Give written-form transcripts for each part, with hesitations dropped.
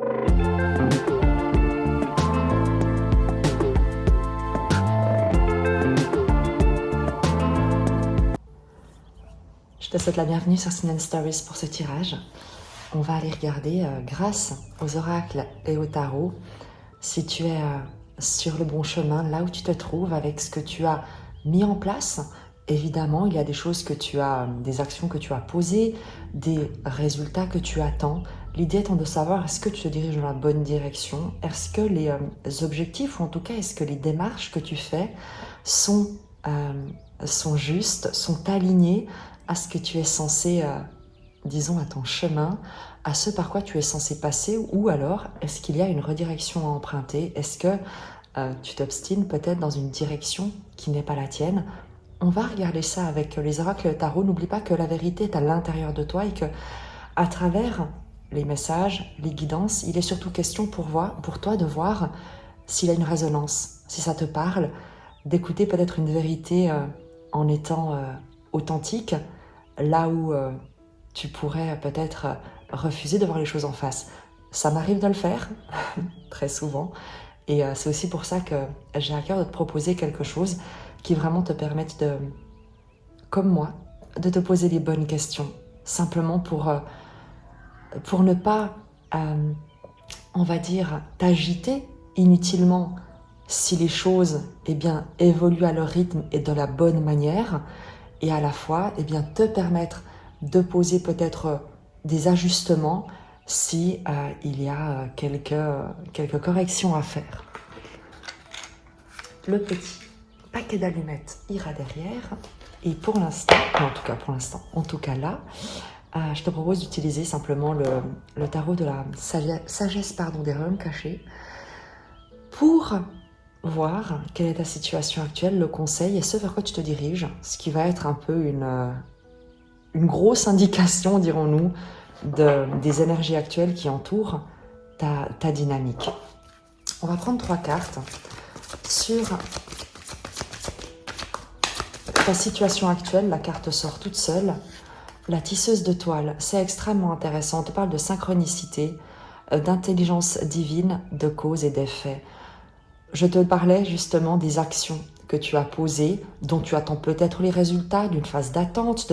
Je te souhaite la bienvenue sur Sin Stories pour ce tirage. On va aller regarder, grâce aux oracles et au tarot, si tu es sur le bon chemin, là où tu te trouves, avec ce que tu as mis en place. Évidemment, il y a des choses que tu as, des actions que tu as posées, des résultats que tu attends. L'idée étant de savoir, est-ce que tu te diriges dans la bonne direction? Est-ce que les objectifs, ou en tout cas, est-ce que les démarches que tu fais sont justes, sont alignées à ce que tu es censé, disons, à ton chemin, à ce par quoi tu es censé passer, ou alors est-ce qu'il y a une redirection à emprunter? Est-ce que tu t'obstines peut-être dans une direction qui n'est pas la tienne? On va regarder ça avec les oracles et le tarot. N'oublie pas que la vérité est à l'intérieur de toi et que à travers les messages, les guidances, il est surtout question pour toi de voir s'il y a une résonance, si ça te parle, d'écouter peut-être une vérité en étant authentique, là où tu pourrais peut-être refuser de voir les choses en face. Ça m'arrive de le faire, très souvent, et c'est aussi pour ça que j'ai à cœur de te proposer quelque chose qui vraiment te permette de, comme moi, de te poser les bonnes questions, simplement pour ne pas, on va dire, t'agiter inutilement si les choses évoluent à leur rythme et de la bonne manière, et à la fois te permettre de poser peut-être des ajustements si il y a quelques corrections à faire. Le petit paquet d'allumettes ira derrière, et pour l'instant, en tout cas là, je te propose d'utiliser simplement le tarot de la sagesse des royaumes cachés pour voir quelle est ta situation actuelle, le conseil et ce vers quoi tu te diriges, ce qui va être un peu une grosse indication, dirons-nous, des énergies actuelles qui entourent ta dynamique. On va prendre 3 cartes sur ta situation actuelle. La carte sort toute seule. La tisseuse de toile, c'est extrêmement intéressant. On te parle de synchronicité, d'intelligence divine, de cause et d'effet. Je te parlais justement des actions que tu as posées, dont tu attends peut-être les résultats d'une phase d'attente,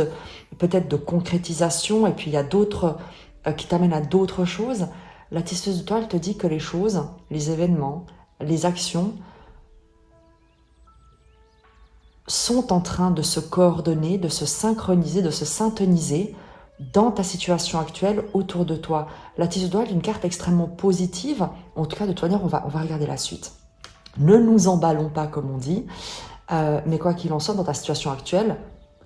peut-être de concrétisation, et puis il y a d'autres qui t'amènent à d'autres choses. La tisseuse de toile te dit que les choses, les événements, les actions sont en train de se coordonner, de se synchroniser, de se syntoniser dans ta situation actuelle autour de toi. La tisseuse de toile est une carte extrêmement positive. En tout cas, de toute manière, on va regarder la suite. Ne nous emballons pas, comme on dit, mais quoi qu'il en soit, dans ta situation actuelle,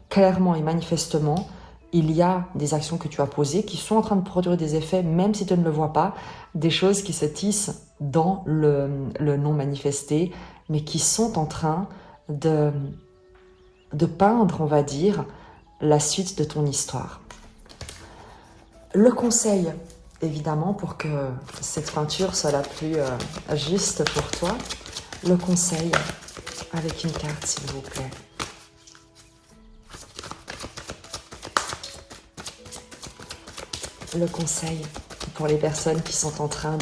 clairement et manifestement, il y a des actions que tu as posées qui sont en train de produire des effets, même si tu ne le vois pas, des choses qui se tissent dans le non manifesté, mais qui sont en train de peindre, on va dire, la suite de ton histoire. Le conseil, évidemment, pour que cette peinture soit la plus juste pour toi, le conseil avec une carte, s'il vous plaît. Le conseil pour les personnes qui sont en train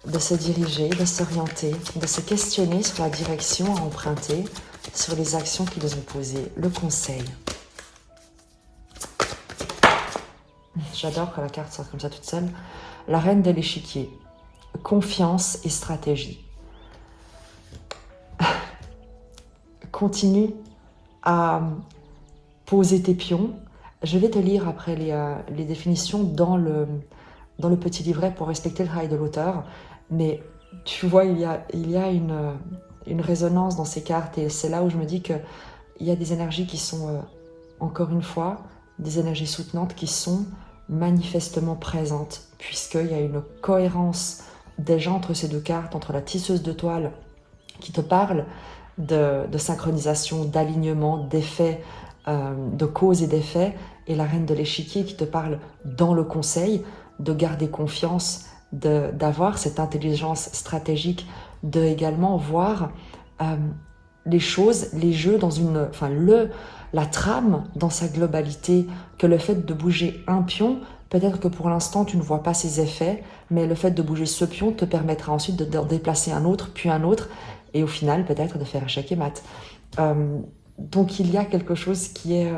de se diriger, de s'orienter, de se questionner sur la direction à emprunter, sur les actions qu'ils ont posées. Le conseil. J'adore quand la carte sort comme ça toute seule. La reine de l'échiquier. Confiance et stratégie. Continue à poser tes pions. Je vais te lire après les définitions dans le petit livret pour respecter le travail de l'auteur. Mais tu vois, il y a une résonance dans ces cartes et c'est là où je me dis qu'il y a des énergies qui sont, encore une fois, des énergies soutenantes qui sont manifestement présentes puisqu'il y a une cohérence déjà entre ces 2 cartes, entre la tisseuse de toile qui te parle de synchronisation, d'alignement, d'effets, de cause et d'effet, et la reine de l'échiquier qui te parle dans le conseil de garder confiance, d'avoir cette intelligence stratégique, de également voir les choses, les jeux dans la trame dans sa globalité, que le fait de bouger un pion peut-être que pour l'instant tu ne vois pas ses effets, mais le fait de bouger ce pion te permettra ensuite de déplacer un autre, puis un autre, et au final peut-être de faire échec et mat. Donc il y a quelque chose qui est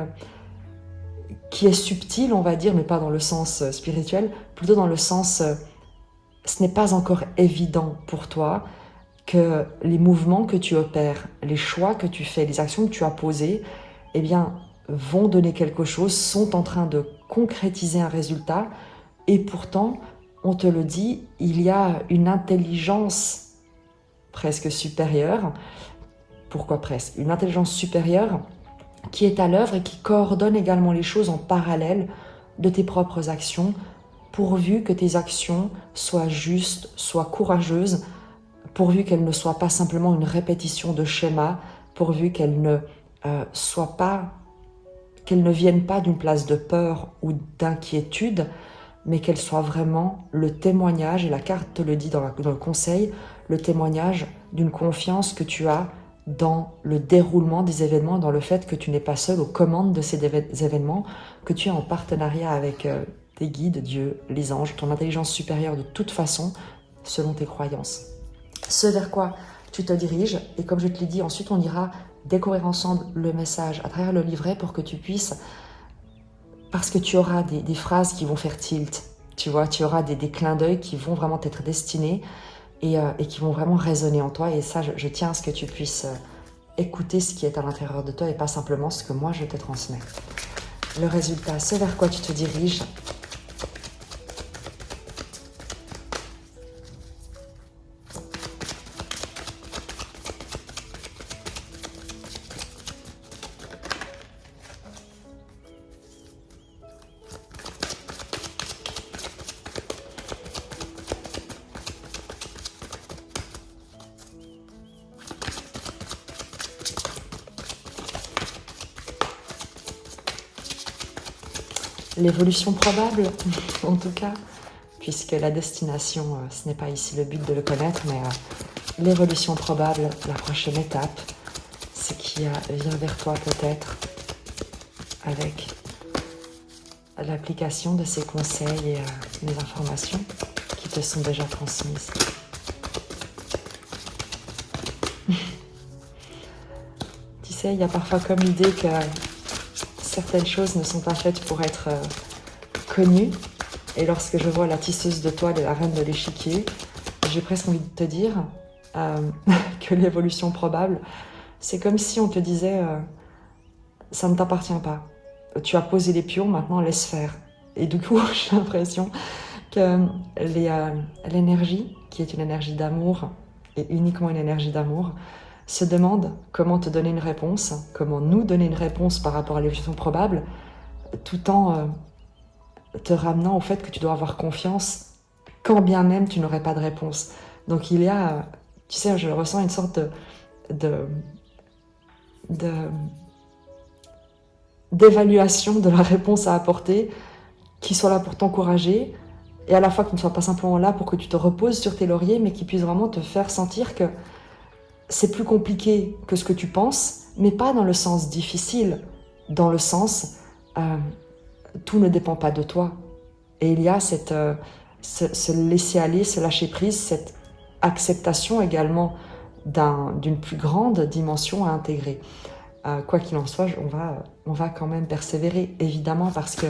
subtil, on va dire, mais pas dans le sens spirituel, plutôt dans le sens ce n'est pas encore évident pour toi que les mouvements que tu opères, les choix que tu fais, les actions que tu as posées, eh bien, vont donner quelque chose, sont en train de concrétiser un résultat, et pourtant, on te le dit, il y a une intelligence presque supérieure. Pourquoi presque? Une intelligence supérieure qui est à l'œuvre et qui coordonne également les choses en parallèle de tes propres actions, pourvu que tes actions soient justes, soient courageuses, pourvu qu'elles ne soient pas simplement une répétition de schémas, pourvu qu'elles ne qu'elles ne viennent pas d'une place de peur ou d'inquiétude, mais qu'elles soient vraiment le témoignage, et la carte te le dit dans le conseil, le témoignage d'une confiance que tu as dans le déroulement des événements, dans le fait que tu n'es pas seul aux commandes de ces événements, que tu es en partenariat avec tes guides, Dieu, les anges, ton intelligence supérieure de toute façon, selon tes croyances. Ce vers quoi tu te diriges, et comme je te l'ai dit, ensuite on ira découvrir ensemble le message à travers le livret pour que tu puisses, parce que tu auras des phrases qui vont faire tilt, tu vois, tu auras des clins d'œil qui vont vraiment t'être destinés et qui vont vraiment résonner en toi, et ça je tiens à ce que tu puisses écouter ce qui est à l'intérieur de toi et pas simplement ce que moi je te transmets. Le résultat, ce vers quoi tu te diriges. L'évolution probable, en tout cas, puisque la destination, ce n'est pas ici le but de le connaître, mais l'évolution probable, la prochaine étape, ce qui vient vers toi peut-être avec l'application de ces conseils et les informations qui te sont déjà transmises. Tu sais, il y a parfois comme l'idée que certaines choses ne sont pas faites pour être connues. Et lorsque je vois la tisseuse de toile et la reine de l'échiquier, j'ai presque envie de te dire que l'évolution probable, c'est comme si on te disait ça ne t'appartient pas. Tu as posé les pions, maintenant laisse faire. Et du coup, j'ai l'impression que l'énergie, qui est une énergie d'amour, et uniquement une énergie d'amour, se demande comment te donner une réponse, comment nous donner une réponse par rapport à l'évolution probable, tout en te ramenant au fait que tu dois avoir confiance, quand bien même tu n'aurais pas de réponse. Donc il y a, tu sais, je ressens une sorte d'évaluation de la réponse à apporter, qui soit là pour t'encourager, et à la fois qui ne soit pas simplement là pour que tu te reposes sur tes lauriers, mais qui puisse vraiment te faire sentir que c'est plus compliqué que ce que tu penses, mais pas dans le sens difficile, dans le sens tout ne dépend pas de toi. Et il y a ce laisser aller, ce lâcher prise, cette acceptation également d'une plus grande dimension à intégrer. Quoi qu'il en soit, on va quand même persévérer, évidemment, parce que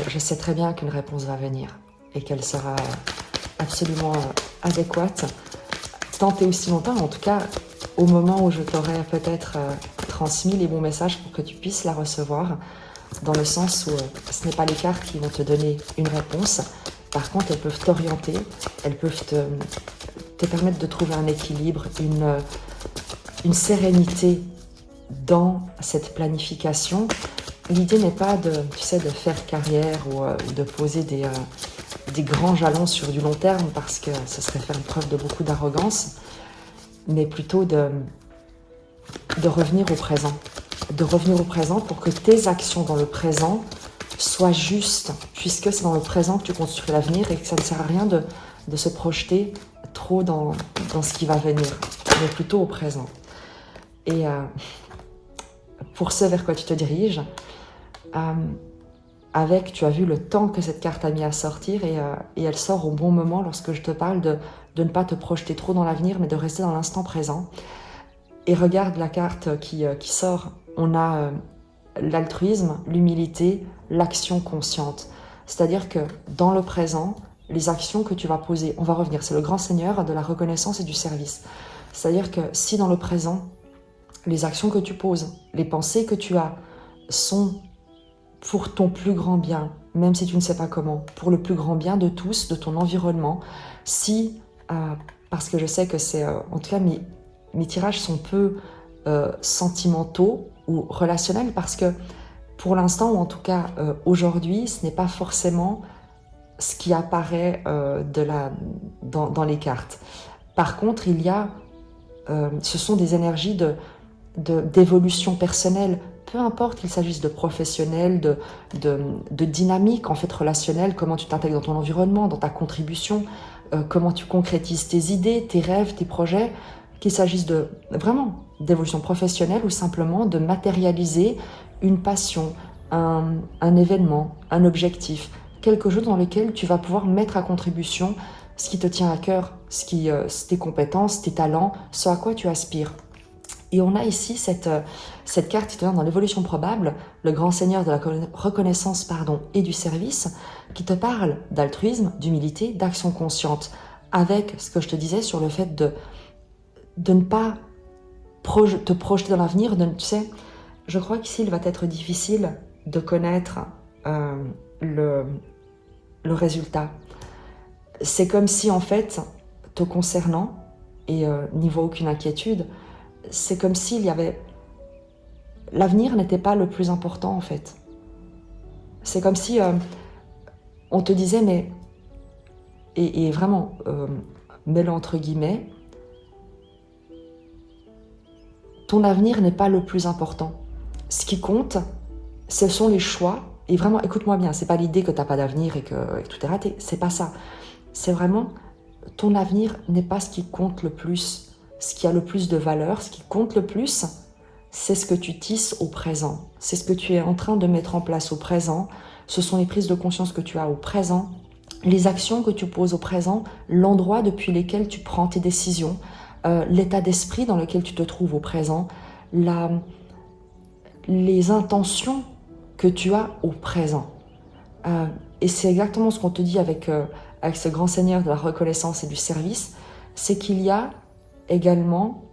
je sais très bien qu'une réponse va venir et qu'elle sera absolument adéquate, tant et aussi longtemps, en tout cas au moment où je t'aurai peut-être transmis les bons messages pour que tu puisses la recevoir, dans le sens où ce n'est pas les cartes qui vont te donner une réponse, par contre elles peuvent t'orienter, elles peuvent te permettre de trouver un équilibre, une sérénité dans cette planification. L'idée n'est pas de faire carrière ou de poser des grands jalons sur du long terme, parce que ce serait faire preuve de beaucoup d'arrogance, mais plutôt de revenir au présent. De revenir au présent pour que tes actions dans le présent soient justes, puisque c'est dans le présent que tu construis l'avenir et que ça ne sert à rien de se projeter trop dans ce qui va venir, mais plutôt au présent. Et pour ce vers quoi tu te diriges, avec, tu as vu le temps que cette carte a mis à sortir et elle sort au bon moment lorsque je te parle de ne pas te projeter trop dans l'avenir, mais de rester dans l'instant présent. Et regarde la carte qui sort. On a l'altruisme, l'humilité, l'action consciente. C'est-à-dire que dans le présent, les actions que tu vas poser, on va revenir, c'est le grand seigneur de la reconnaissance et du service. C'est-à-dire que si dans le présent, les actions que tu poses, les pensées que tu as sont pour ton plus grand bien, même si tu ne sais pas comment, pour le plus grand bien de tous, de ton environnement, si, parce que je sais que c'est, en tout cas mes tirages sont peu sentimentaux ou relationnels, parce que pour l'instant, ou en tout cas aujourd'hui, ce n'est pas forcément ce qui apparaît dans les cartes. Par contre, ce sont des énergies d'évolution personnelle, peu importe qu'il s'agisse de professionnel, de dynamique en fait relationnelle, comment tu t'intègres dans ton environnement, dans ta contribution, comment tu concrétises tes idées, tes rêves, tes projets, qu'il s'agisse vraiment d'évolution professionnelle ou simplement de matérialiser une passion, un événement, un objectif, quelque chose dans lequel tu vas pouvoir mettre à contribution ce qui te tient à cœur, tes compétences, tes talents, ce à quoi tu aspires. Et on a ici cette carte qui te donne dans l'évolution probable, le grand seigneur de la reconnaissance et du service, qui te parle d'altruisme, d'humilité, d'action consciente, avec ce que je te disais sur le fait de ne pas te projeter dans l'avenir. Tu sais, je crois qu'ici, il va être difficile de connaître le résultat. C'est comme si, en fait, te concernant, et n'y voit aucune inquiétude, c'est comme s'il y avait... L'avenir n'était pas le plus important, en fait. C'est comme si on te disait, mais... Et vraiment, mets-le entre guillemets, ton avenir n'est pas le plus important. Ce qui compte, ce sont les choix. Et vraiment, écoute-moi bien, c'est pas l'idée que tu n'as pas d'avenir et que tout est raté. C'est pas ça. C'est vraiment, ton avenir n'est pas ce qui compte le plus. Ce qui a le plus de valeur, ce qui compte le plus, c'est ce que tu tisses au présent. C'est ce que tu es en train de mettre en place au présent. Ce sont les prises de conscience que tu as au présent, les actions que tu poses au présent, l'endroit depuis lequel tu prends tes décisions, l'état d'esprit dans lequel tu te trouves au présent, les intentions que tu as au présent. Et c'est exactement ce qu'on te dit avec ce grand seigneur de la reconnaissance et du service, c'est qu'il y a également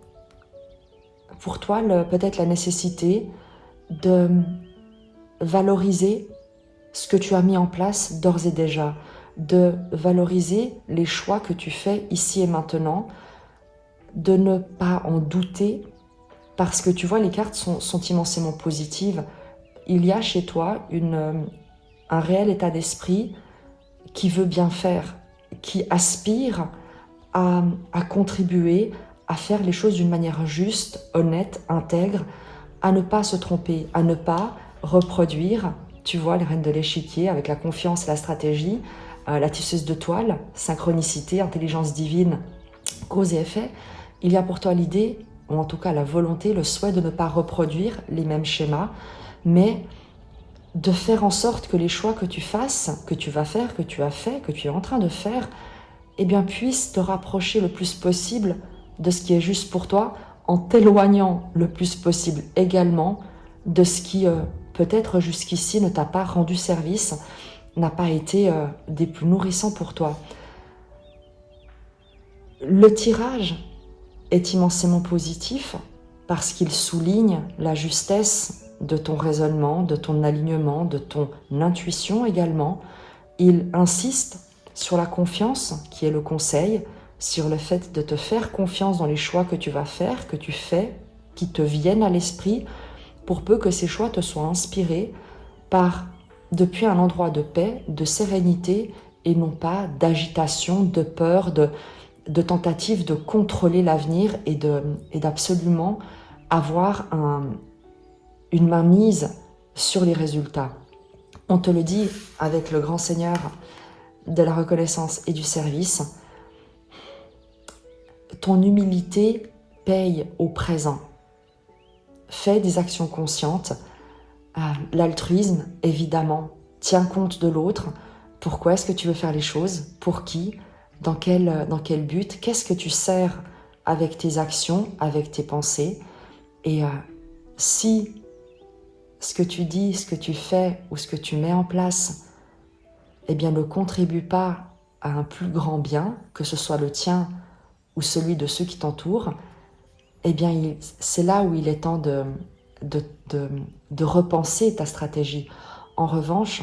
pour toi peut-être la nécessité de valoriser ce que tu as mis en place d'ores et déjà, de valoriser les choix que tu fais ici et maintenant, de ne pas en douter, parce que tu vois, les cartes sont immensément positives. Il y a chez toi un réel état d'esprit qui veut bien faire, qui aspire à contribuer, à faire les choses d'une manière juste, honnête, intègre, à ne pas se tromper, à ne pas reproduire, tu vois, les reines de l'échiquier avec la confiance et la stratégie, la tisseuse de toile, synchronicité, intelligence divine, cause et effet. Il y a pour toi l'idée, ou en tout cas la volonté, le souhait de ne pas reproduire les mêmes schémas, mais de faire en sorte que les choix que tu fasses, que tu vas faire, que tu as fait, que tu es en train de faire, eh bien, puissent te rapprocher le plus possible de ce qui est juste pour toi, en t'éloignant le plus possible également de ce qui, peut-être jusqu'ici, ne t'a pas rendu service, n'a pas été des plus nourrissants pour toi. Le tirage est immensément positif parce qu'il souligne la justesse de ton raisonnement, de ton alignement, de ton intuition également. Il insiste sur la confiance, qui est le conseil, sur le fait de te faire confiance dans les choix que tu vas faire, que tu fais, qui te viennent à l'esprit, pour peu que ces choix te soient inspirés depuis un endroit de paix, de sérénité, et non pas d'agitation, de peur, de tentative de contrôler l'avenir et d'absolument avoir une mainmise sur les résultats. On te le dit avec le grand seigneur de la reconnaissance et du service, ton humilité paye au présent. Fais des actions conscientes. L'altruisme, évidemment, tiens compte de l'autre. Pourquoi est-ce que tu veux faire les choses? Pour qui? Dans quel but? Qu'est-ce que tu sers avec tes actions, avec tes pensées? Et si ce que tu dis, ce que tu fais ou ce que tu mets en place, eh bien, ne contribue pas à un plus grand bien, que ce soit le tien ou celui de ceux qui t'entourent, eh bien, c'est là où il est temps de repenser ta stratégie. En revanche,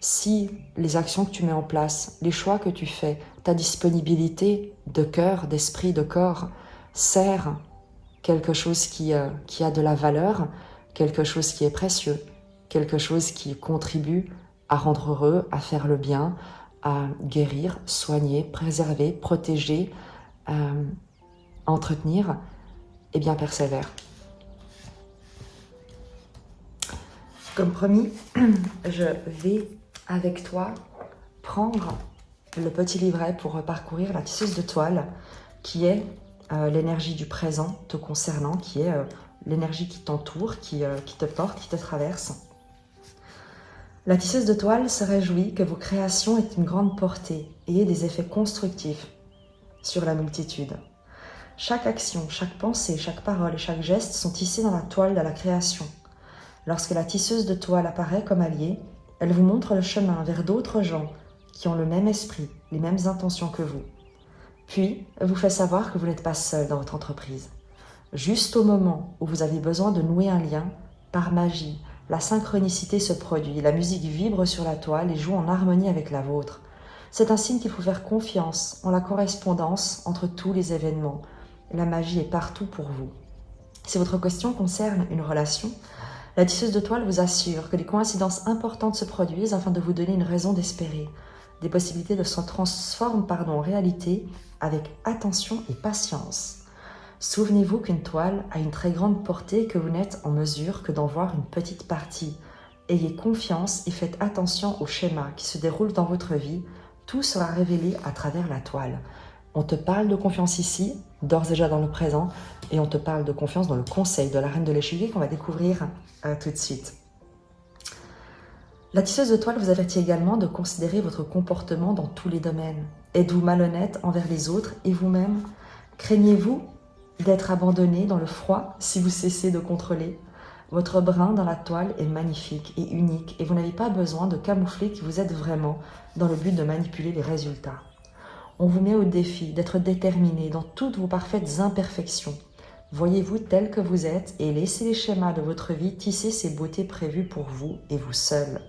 si les actions que tu mets en place, les choix que tu fais, ta disponibilité de cœur, d'esprit, de corps, sert quelque chose qui a de la valeur, quelque chose qui est précieux, quelque chose qui contribue à rendre heureux, à faire le bien, à guérir, soigner, préserver, protéger, entretenir, eh bien persévère. Comme promis, je vais avec toi prendre le petit livret pour parcourir la tisseuse de toile qui est l'énergie du présent te concernant, qui est l'énergie qui t'entoure, qui te porte, qui te traverse. La tisseuse de toile se réjouit que vos créations aient une grande portée et aient des effets constructifs sur la multitude. Chaque action, chaque pensée, chaque parole et chaque geste sont tissés dans la toile de la création. Lorsque la tisseuse de toile apparaît comme alliée, elle vous montre le chemin vers d'autres gens qui ont le même esprit, les mêmes intentions que vous. Puis, elle vous fait savoir que vous n'êtes pas seul dans votre entreprise. Juste au moment où vous avez besoin de nouer un lien, par magie, la synchronicité se produit, la musique vibre sur la toile et joue en harmonie avec la vôtre. C'est un signe qu'il faut faire confiance en la correspondance entre tous les événements. La magie est partout pour vous. Si votre question concerne une relation, la tisseuse de toile vous assure que des coïncidences importantes se produisent afin de vous donner une raison d'espérer. Des possibilités se transforment en réalité avec attention et patience. Souvenez-vous qu'une toile a une très grande portée et que vous n'êtes en mesure que d'en voir une petite partie. Ayez confiance et faites attention aux schémas qui se déroulent dans votre vie. Tout sera révélé à travers la toile. On te parle de confiance ici, d'ores et déjà dans le présent, et on te parle de confiance dans le conseil de la reine de l'échiquier qu'on va découvrir tout de suite. La tisseuse de toile vous avertit également de considérer votre comportement dans tous les domaines. Êtes-vous malhonnête envers les autres et vous-même? Craignez-vous d'être abandonné dans le froid si vous cessez de contrôler? Votre brin dans la toile est magnifique et unique et vous n'avez pas besoin de camoufler qui vous êtes vraiment dans le but de manipuler les résultats. On vous met au défi d'être déterminé dans toutes vos parfaites imperfections. Voyez-vous tel que vous êtes et laissez les schémas de votre vie tisser ces beautés prévues pour vous et vous seul.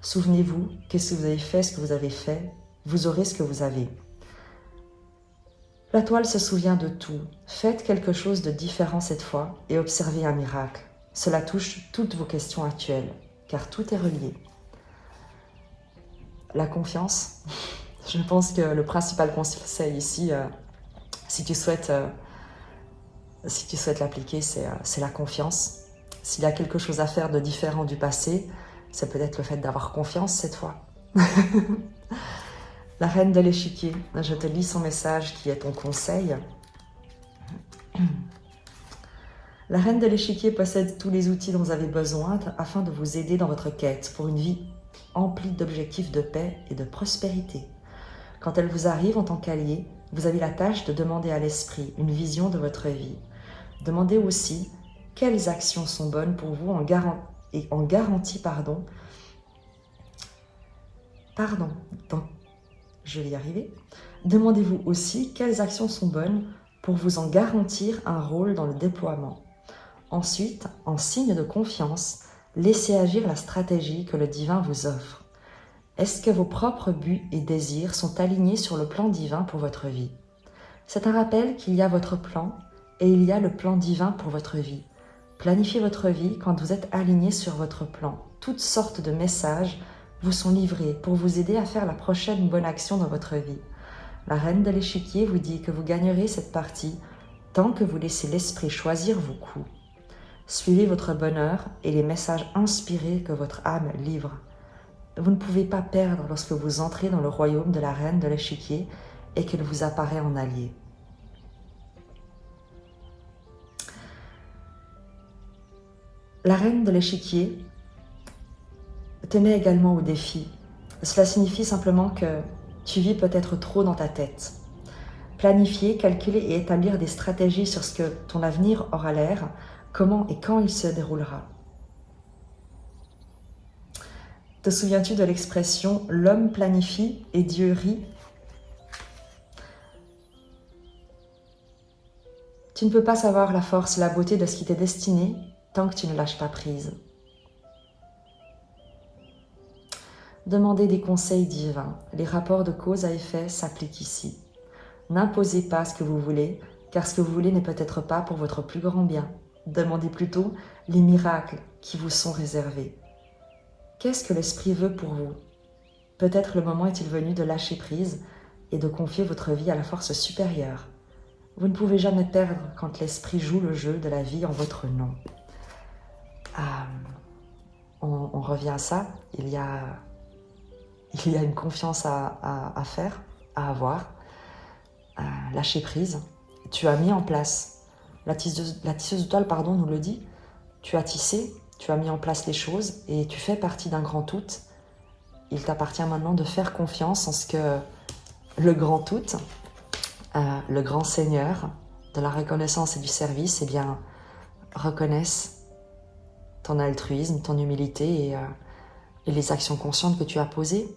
Souvenez-vous que si vous avez fait ce que vous avez fait, vous aurez ce que vous avez. La toile se souvient de tout. Faites quelque chose de différent cette fois et observez un miracle. Cela touche toutes vos questions actuelles, car tout est relié. La confiance, je pense que le principal conseil ici, si tu souhaites l'appliquer, c'est la confiance. S'il y a quelque chose à faire de différent du passé, c'est peut-être le fait d'avoir confiance cette fois. La reine de l'échiquier, je te lis son message qui est ton conseil. La reine de l'échiquier possède tous les outils dont vous avez besoin afin de vous aider dans votre quête pour une vie emplie d'objectifs de paix et de prospérité. Quand elle vous arrive en tant qu'allié, vous avez la tâche de demander à l'esprit une vision de votre vie. Demandez aussi quelles actions sont bonnes pour vous je vais y arriver. Demandez-vous aussi quelles actions sont bonnes pour vous en garantir un rôle dans le déploiement. Ensuite, en signe de confiance, laissez agir la stratégie que le divin vous offre. Est-ce que vos propres buts et désirs sont alignés sur le plan divin pour votre vie? C'est un rappel qu'il y a votre plan et il y a le plan divin pour votre vie. Planifiez votre vie quand vous êtes aligné sur votre plan. Toutes sortes de messages vous sont livrés pour vous aider à faire la prochaine bonne action dans votre vie. La reine de l'échiquier vous dit que vous gagnerez cette partie tant que vous laissez l'esprit choisir vos coups. Suivez votre bonheur et les messages inspirés que votre âme livre. Vous ne pouvez pas perdre lorsque vous entrez dans le royaume de la reine de l'échiquier et qu'elle vous apparaît en allié. La reine de l'échiquier te mets également au défi. Cela signifie simplement que tu vis peut-être trop dans ta tête. Planifier, calculer et établir des stratégies sur ce que ton avenir aura l'air, comment et quand il se déroulera. Te souviens-tu de l'expression « l'homme planifie et Dieu rit » ? Tu ne peux pas savoir la force et la beauté de ce qui t'est destiné tant que tu ne lâches pas prise. Demandez des conseils divins. Les rapports de cause à effet s'appliquent ici. N'imposez pas ce que vous voulez, car ce que vous voulez n'est peut-être pas pour votre plus grand bien. Demandez plutôt les miracles qui vous sont réservés. Qu'est-ce que l'Esprit veut pour vous ? Peut-être le moment est-il venu de lâcher prise et de confier votre vie à la force supérieure. Vous ne pouvez jamais perdre quand l'Esprit joue le jeu de la vie en votre nom. On revient à ça. Il y a une confiance à faire, à avoir. Lâcher prise. Tu as mis en place, la tisseuse d'étoiles nous le dit, tu as tissé, tu as mis en place les choses et tu fais partie d'un grand tout. Il t'appartient maintenant de faire confiance en ce que le grand tout, le grand Seigneur de la reconnaissance et du service, reconnaisse ton altruisme, ton humilité et les actions conscientes que tu as posées.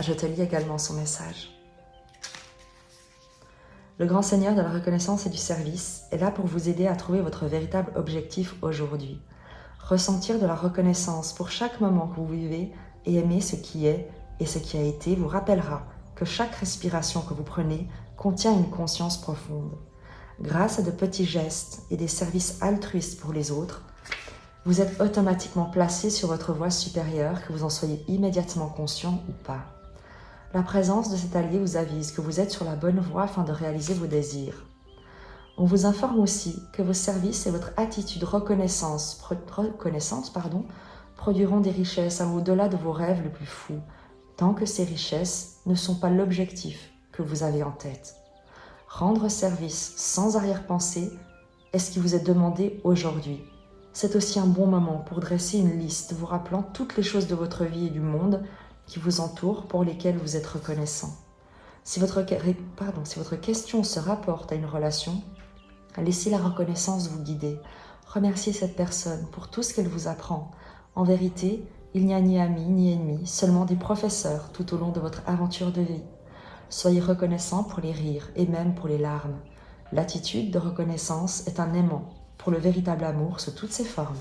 Je te lis également son message. Le grand Seigneur de la reconnaissance et du service est là pour vous aider à trouver votre véritable objectif aujourd'hui. Ressentir de la reconnaissance pour chaque moment que vous vivez et aimer ce qui est et ce qui a été vous rappellera que chaque respiration que vous prenez contient une conscience profonde. Grâce à de petits gestes et des services altruistes pour les autres, vous êtes automatiquement placé sur votre voie supérieure, que vous en soyez immédiatement conscient ou pas. La présence de cet allié vous avise que vous êtes sur la bonne voie afin de réaliser vos désirs. On vous informe aussi que vos services et votre attitude reconnaissance produiront des richesses au-delà de vos rêves les plus fous, tant que ces richesses ne sont pas l'objectif que vous avez en tête. Rendre service sans arrière-pensée est ce qui vous est demandé aujourd'hui. C'est aussi un bon moment pour dresser une liste vous rappelant toutes les choses de votre vie et du monde qui vous entourent pour lesquelles vous êtes reconnaissant. Si votre question se rapporte à une relation, laissez la reconnaissance vous guider. Remerciez cette personne pour tout ce qu'elle vous apprend. En vérité, il n'y a ni amis ni ennemis, seulement des professeurs tout au long de votre aventure de vie. Soyez reconnaissant pour les rires et même pour les larmes. L'attitude de reconnaissance est un aimant pour le véritable amour sous toutes ses formes.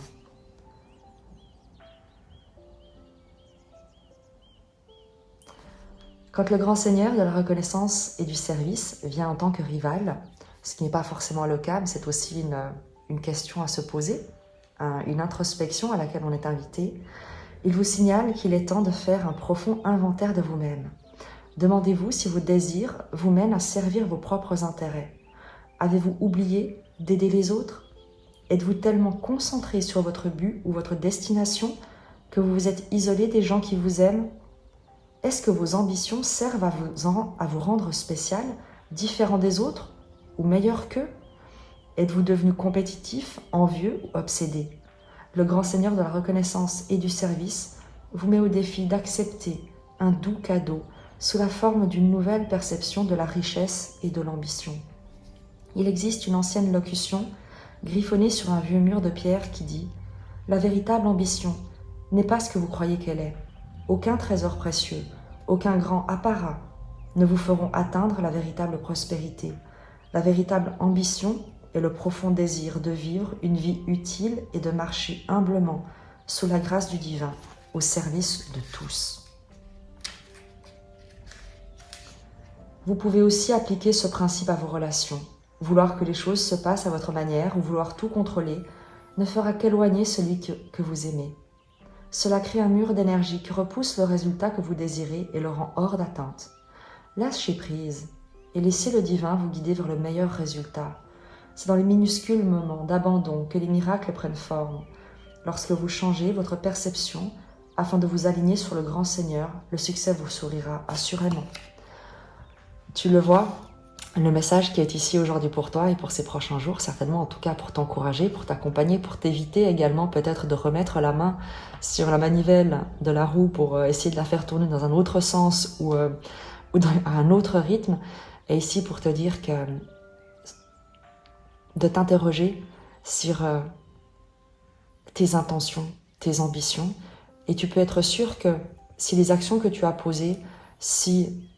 Quand le grand Seigneur de la reconnaissance et du service vient en tant que rival, ce qui n'est pas forcément le cas, mais c'est aussi une question à se poser, une introspection à laquelle on est invité, il vous signale qu'il est temps de faire un profond inventaire de vous-même. Demandez-vous si vos désirs vous mènent à servir vos propres intérêts. Avez-vous oublié d'aider les autres ? Êtes-vous tellement concentré sur votre but ou votre destination que vous vous êtes isolé des gens qui vous aiment ? Est-ce que vos ambitions servent à vous rendre spécial, différent des autres ou meilleur qu'eux ? Êtes-vous devenu compétitif, envieux ou obsédé ? Le grand Seigneur de la reconnaissance et du service vous met au défi d'accepter un doux cadeau sous la forme d'une nouvelle perception de la richesse et de l'ambition. Il existe une ancienne locution griffonnée sur un vieux mur de pierre qui dit « La véritable ambition n'est pas ce que vous croyez qu'elle est. Aucun trésor précieux, aucun grand apparat ne vous feront atteindre la véritable prospérité. La véritable ambition est le profond désir de vivre une vie utile et de marcher humblement sous la grâce du divin, au service de tous. » Vous pouvez aussi appliquer ce principe à vos relations. Vouloir que les choses se passent à votre manière ou vouloir tout contrôler ne fera qu'éloigner celui que vous aimez. Cela crée un mur d'énergie qui repousse le résultat que vous désirez et le rend hors d'atteinte. Lâchez prise et laissez le divin vous guider vers le meilleur résultat. C'est dans les minuscules moments d'abandon que les miracles prennent forme. Lorsque vous changez votre perception afin de vous aligner sur le grand Seigneur, le succès vous sourira assurément. Tu le vois, Le message qui est ici aujourd'hui pour toi et pour ces prochains jours, certainement en tout cas pour t'encourager, pour t'accompagner, pour t'éviter également peut-être de remettre la main sur la manivelle de la roue pour essayer de la faire tourner dans un autre sens ou à un autre rythme, est ici pour te dire que de t'interroger sur tes intentions, tes ambitions, et tu peux être sûr que si les actions que tu as posées, si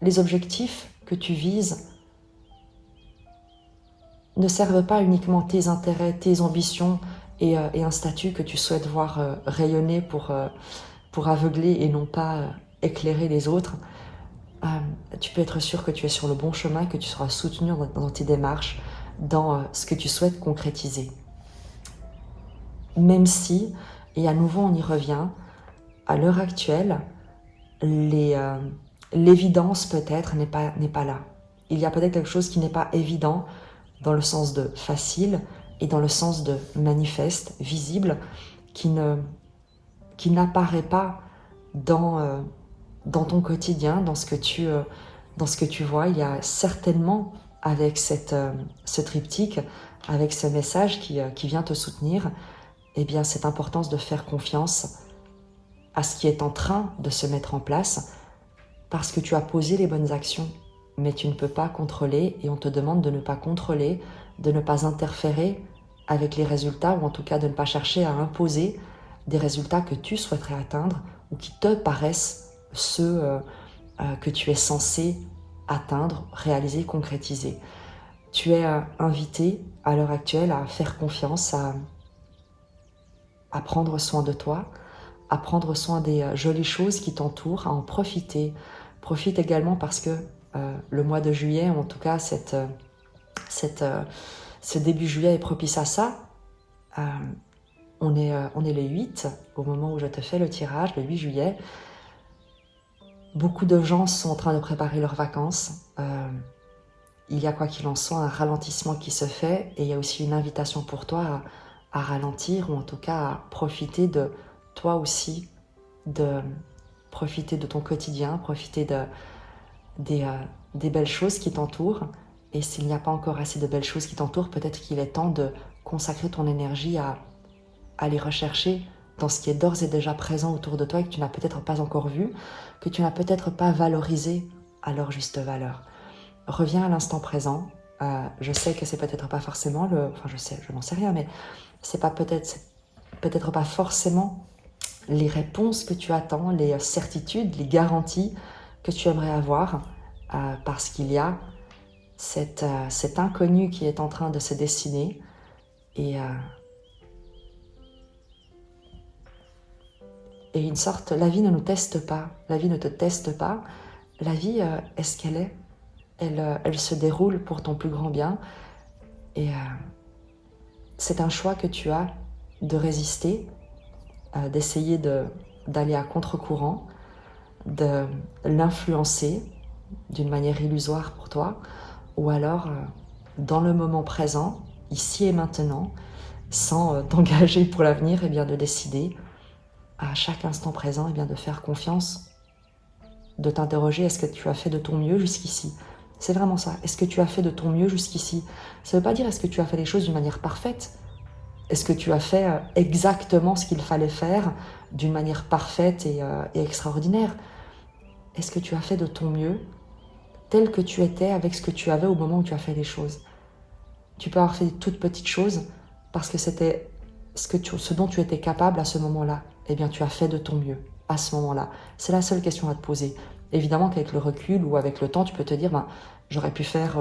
les objectifs que tu vises ne servent pas uniquement tes intérêts, tes ambitions et un statut que tu souhaites voir rayonner pour aveugler et non pas éclairer les autres, tu peux être sûr que tu es sur le bon chemin, que tu seras soutenu dans tes démarches, dans ce que tu souhaites concrétiser. Même si, et à nouveau on y revient, à l'heure actuelle, l'évidence peut-être n'est pas là. Il y a peut-être quelque chose qui n'est pas évident dans le sens de facile et dans le sens de manifeste, visible, qui n'apparaît pas dans ton quotidien, dans ce que tu vois. Il y a certainement avec ce triptyque, avec ce message qui vient te soutenir, eh bien cette importance de faire confiance à ce qui est en train de se mettre en place, parce que tu as posé les bonnes actions, mais tu ne peux pas contrôler, et on te demande de ne pas contrôler, de ne pas interférer avec les résultats, ou en tout cas de ne pas chercher à imposer des résultats que tu souhaiterais atteindre, ou qui te paraissent ceux que tu es censé atteindre, réaliser, concrétiser. Tu es invité à l'heure actuelle à faire confiance, à prendre soin de toi, à prendre soin des jolies choses qui t'entourent, à en profiter. Profite également parce que le mois de juillet, ou en tout cas ce début juillet est propice à ça. On est le 8, au moment où je te fais le tirage, le 8 juillet. Beaucoup de gens sont en train de préparer leurs vacances. Il y a quoi qu'il en soit un ralentissement qui se fait, et il y a aussi une invitation pour toi à ralentir, ou en tout cas à profiter de toi aussi, de profiter de ton quotidien, profiter des belles choses qui t'entourent. Et s'il n'y a pas encore assez de belles choses qui t'entourent, peut-être qu'il est temps de consacrer ton énergie à les rechercher dans ce qui est d'ores et déjà présent autour de toi et que tu n'as peut-être pas encore vu, que tu n'as peut-être pas valorisé à leur juste valeur. Reviens à l'instant présent. Je sais que c'est peut-être pas forcément je n'en sais rien, mais c'est peut-être pas forcément les réponses que tu attends, les certitudes, les garanties que tu aimerais avoir, parce qu'il y a cet inconnu qui est en train de se dessiner, et une sorte, la vie ne nous teste pas, la vie ne te teste pas, la vie est ce qu'elle est, elle se déroule pour ton plus grand bien, et c'est un choix que tu as de résister, d'essayer d'aller à contre-courant, de l'influencer d'une manière illusoire pour toi, ou alors dans le moment présent, ici et maintenant, sans t'engager pour l'avenir, et bien de décider à chaque instant présent, et bien de faire confiance, de t'interroger, est-ce que tu as fait de ton mieux jusqu'ici? C'est vraiment ça, est-ce que tu as fait de ton mieux jusqu'ici? Ça ne veut pas dire est-ce que tu as fait les choses d'une manière parfaite. Est-ce que tu as fait exactement ce qu'il fallait faire d'une manière parfaite et extraordinaire? Est-ce que tu as fait de ton mieux, tel que tu étais avec ce que tu avais au moment où tu as fait les choses? Tu peux avoir fait de toutes petites choses parce que c'était ce dont tu étais capable à ce moment-là. Eh bien, tu as fait de ton mieux à ce moment-là. C'est la seule question à te poser. Évidemment qu'avec le recul ou avec le temps, tu peux te dire, j'aurais pu faire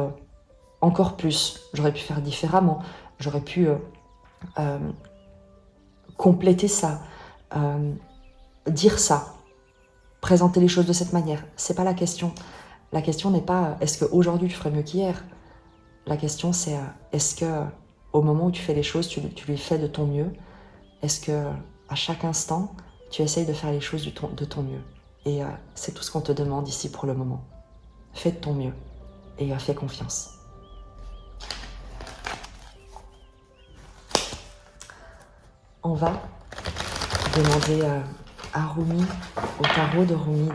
encore plus, j'aurais pu faire différemment, j'aurais pu compléter ça, dire ça, présenter les choses de cette manière. C'est pas la question. La question n'est pas est-ce qu'aujourd'hui tu ferais mieux qu'hier. La question c'est est-ce que au moment où tu fais les choses, tu les fais de ton mieux. Est-ce que à chaque instant, tu essayes de faire les choses de ton mieux. Et c'est tout ce qu'on te demande ici pour le moment. Fais de ton mieux et fais confiance. On va demander à Rumi, au tarot de Rumi,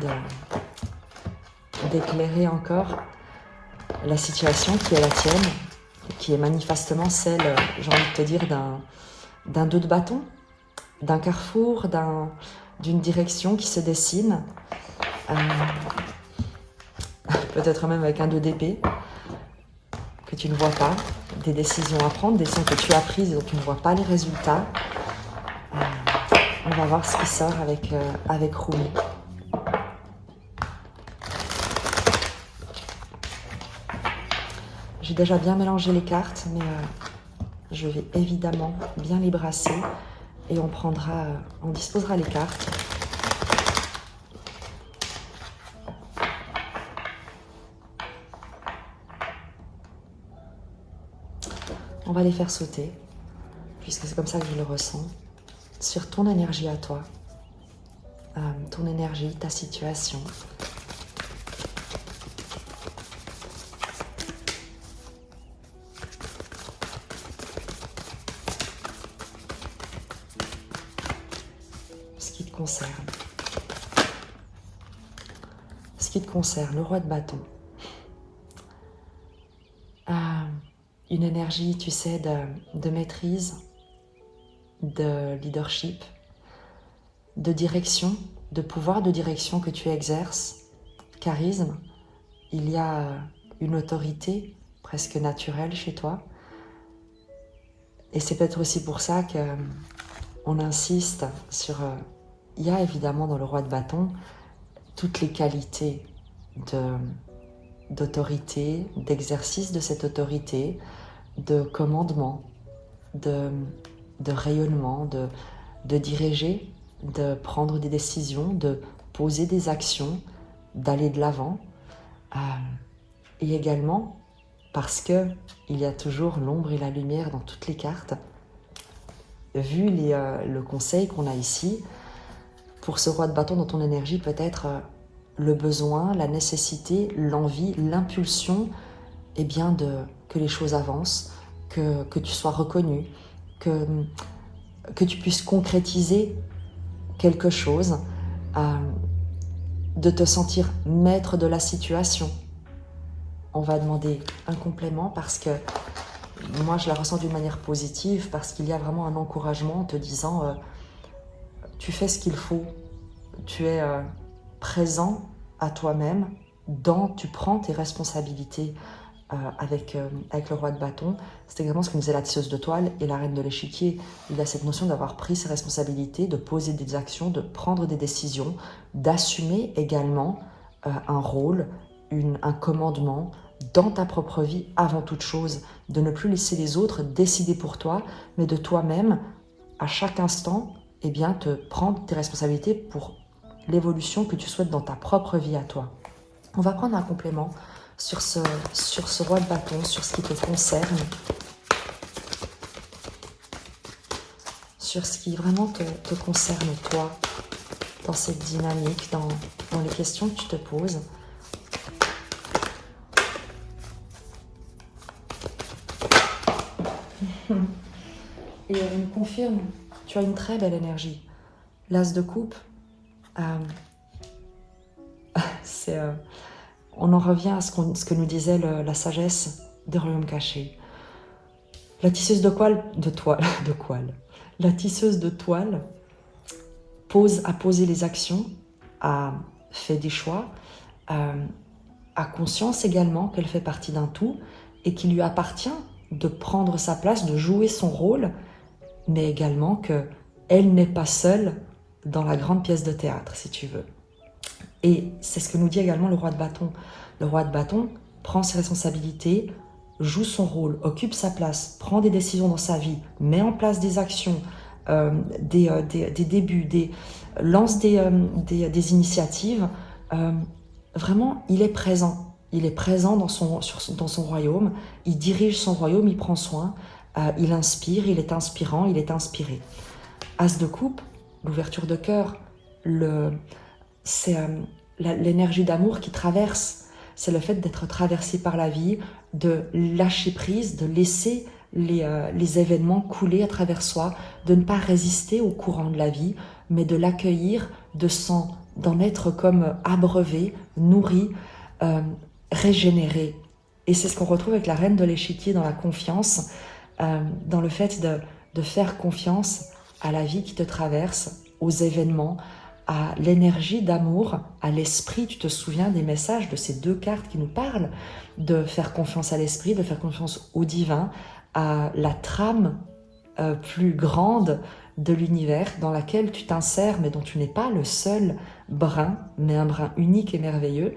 d'éclairer encore la situation qui est la tienne, qui est manifestement celle, j'ai envie de te dire, d'un dos de bâton, d'un carrefour, d'une direction qui se dessine, peut-être même avec un dos d'épée, que tu ne vois pas, des décisions à prendre, des décisions que tu as prises et dont tu ne vois pas les résultats. On va voir ce qui sort avec Rumi. J'ai déjà bien mélangé les cartes, mais je vais évidemment bien les brasser et on disposera les cartes. On va les faire sauter, puisque c'est comme ça que je le ressens, sur ton énergie à toi, ton énergie, ta situation. Ce qui te concerne. Ce qui te concerne, le roi de bâton. Une énergie, tu sais, de maîtrise, de leadership, de direction, de pouvoir de direction que tu exerces, charisme. Il y a une autorité presque naturelle chez toi. Et c'est peut-être aussi pour ça qu'on insiste sur... il y a évidemment dans le roi de bâton toutes les qualités d'autorité, d'exercice de cette autorité, de commandement, de rayonnement, de diriger, de prendre des décisions, de poser des actions, d'aller de l'avant. Et également, parce qu'il y a toujours l'ombre et la lumière dans toutes les cartes, vu le conseil qu'on a ici, pour ce roi de bâton dans ton énergie, peut-être le besoin, la nécessité, l'envie, l'impulsion, eh bien que les choses avancent, que tu sois reconnu, que tu puisses concrétiser quelque chose, de te sentir maître de la situation. On va demander un complément parce que moi je la ressens d'une manière positive, parce qu'il y a vraiment un encouragement en te disant tu fais ce qu'il faut, tu es présent à toi-même, tu prends tes responsabilités avec le roi de bâton. C'est également ce que nous disait la tisseuse de toile et la reine de l'échiquier. Il y a cette notion d'avoir pris ses responsabilités, de poser des actions, de prendre des décisions, d'assumer également un rôle, un commandement dans ta propre vie avant toute chose, de ne plus laisser les autres décider pour toi, mais de toi-même, à chaque instant, eh bien, te prendre tes responsabilités pour l'évolution que tu souhaites dans ta propre vie à toi. On va prendre un complément sur ce roi de bâton, sur ce qui te concerne, sur ce qui vraiment te concerne toi, dans cette dynamique, dans les questions que tu te poses. Et il me confirme, tu as une très belle énergie. L'as de coupe, on en revient à ce que nous disait la sagesse des royaumes cachés. La tisseuse la tisseuse de toile a posé les actions, a fait des choix, a conscience également qu'elle fait partie d'un tout et qu'il lui appartient de prendre sa place, de jouer son rôle, mais également qu'elle n'est pas seule dans la grande pièce de théâtre, si tu veux. Et c'est ce que nous dit également le roi de bâton. Le roi de bâton prend ses responsabilités, joue son rôle, occupe sa place, prend des décisions dans sa vie, met en place des actions, des débuts, lance des initiatives. Vraiment, il est présent. Il est présent dans son royaume. Il dirige son royaume, il prend soin, il inspire, il est inspirant, il est inspiré. As de coupe, l'ouverture de cœur, c'est l'énergie d'amour qui traverse. C'est le fait d'être traversé par la vie, de lâcher prise, de laisser les événements couler à travers soi, de ne pas résister au courant de la vie, mais de l'accueillir, d'en être comme abreuvé, nourri, régénéré. Et c'est ce qu'on retrouve avec la reine de l'échiquier dans la confiance, dans le fait de faire confiance à la vie qui te traverse, aux événements, à l'énergie d'amour, à l'esprit. Tu te souviens des messages de ces deux cartes qui nous parlent de faire confiance à l'esprit, de faire confiance au divin, à la trame plus grande de l'univers dans laquelle tu t'insères, mais dont tu n'es pas le seul brin, mais un brin unique et merveilleux.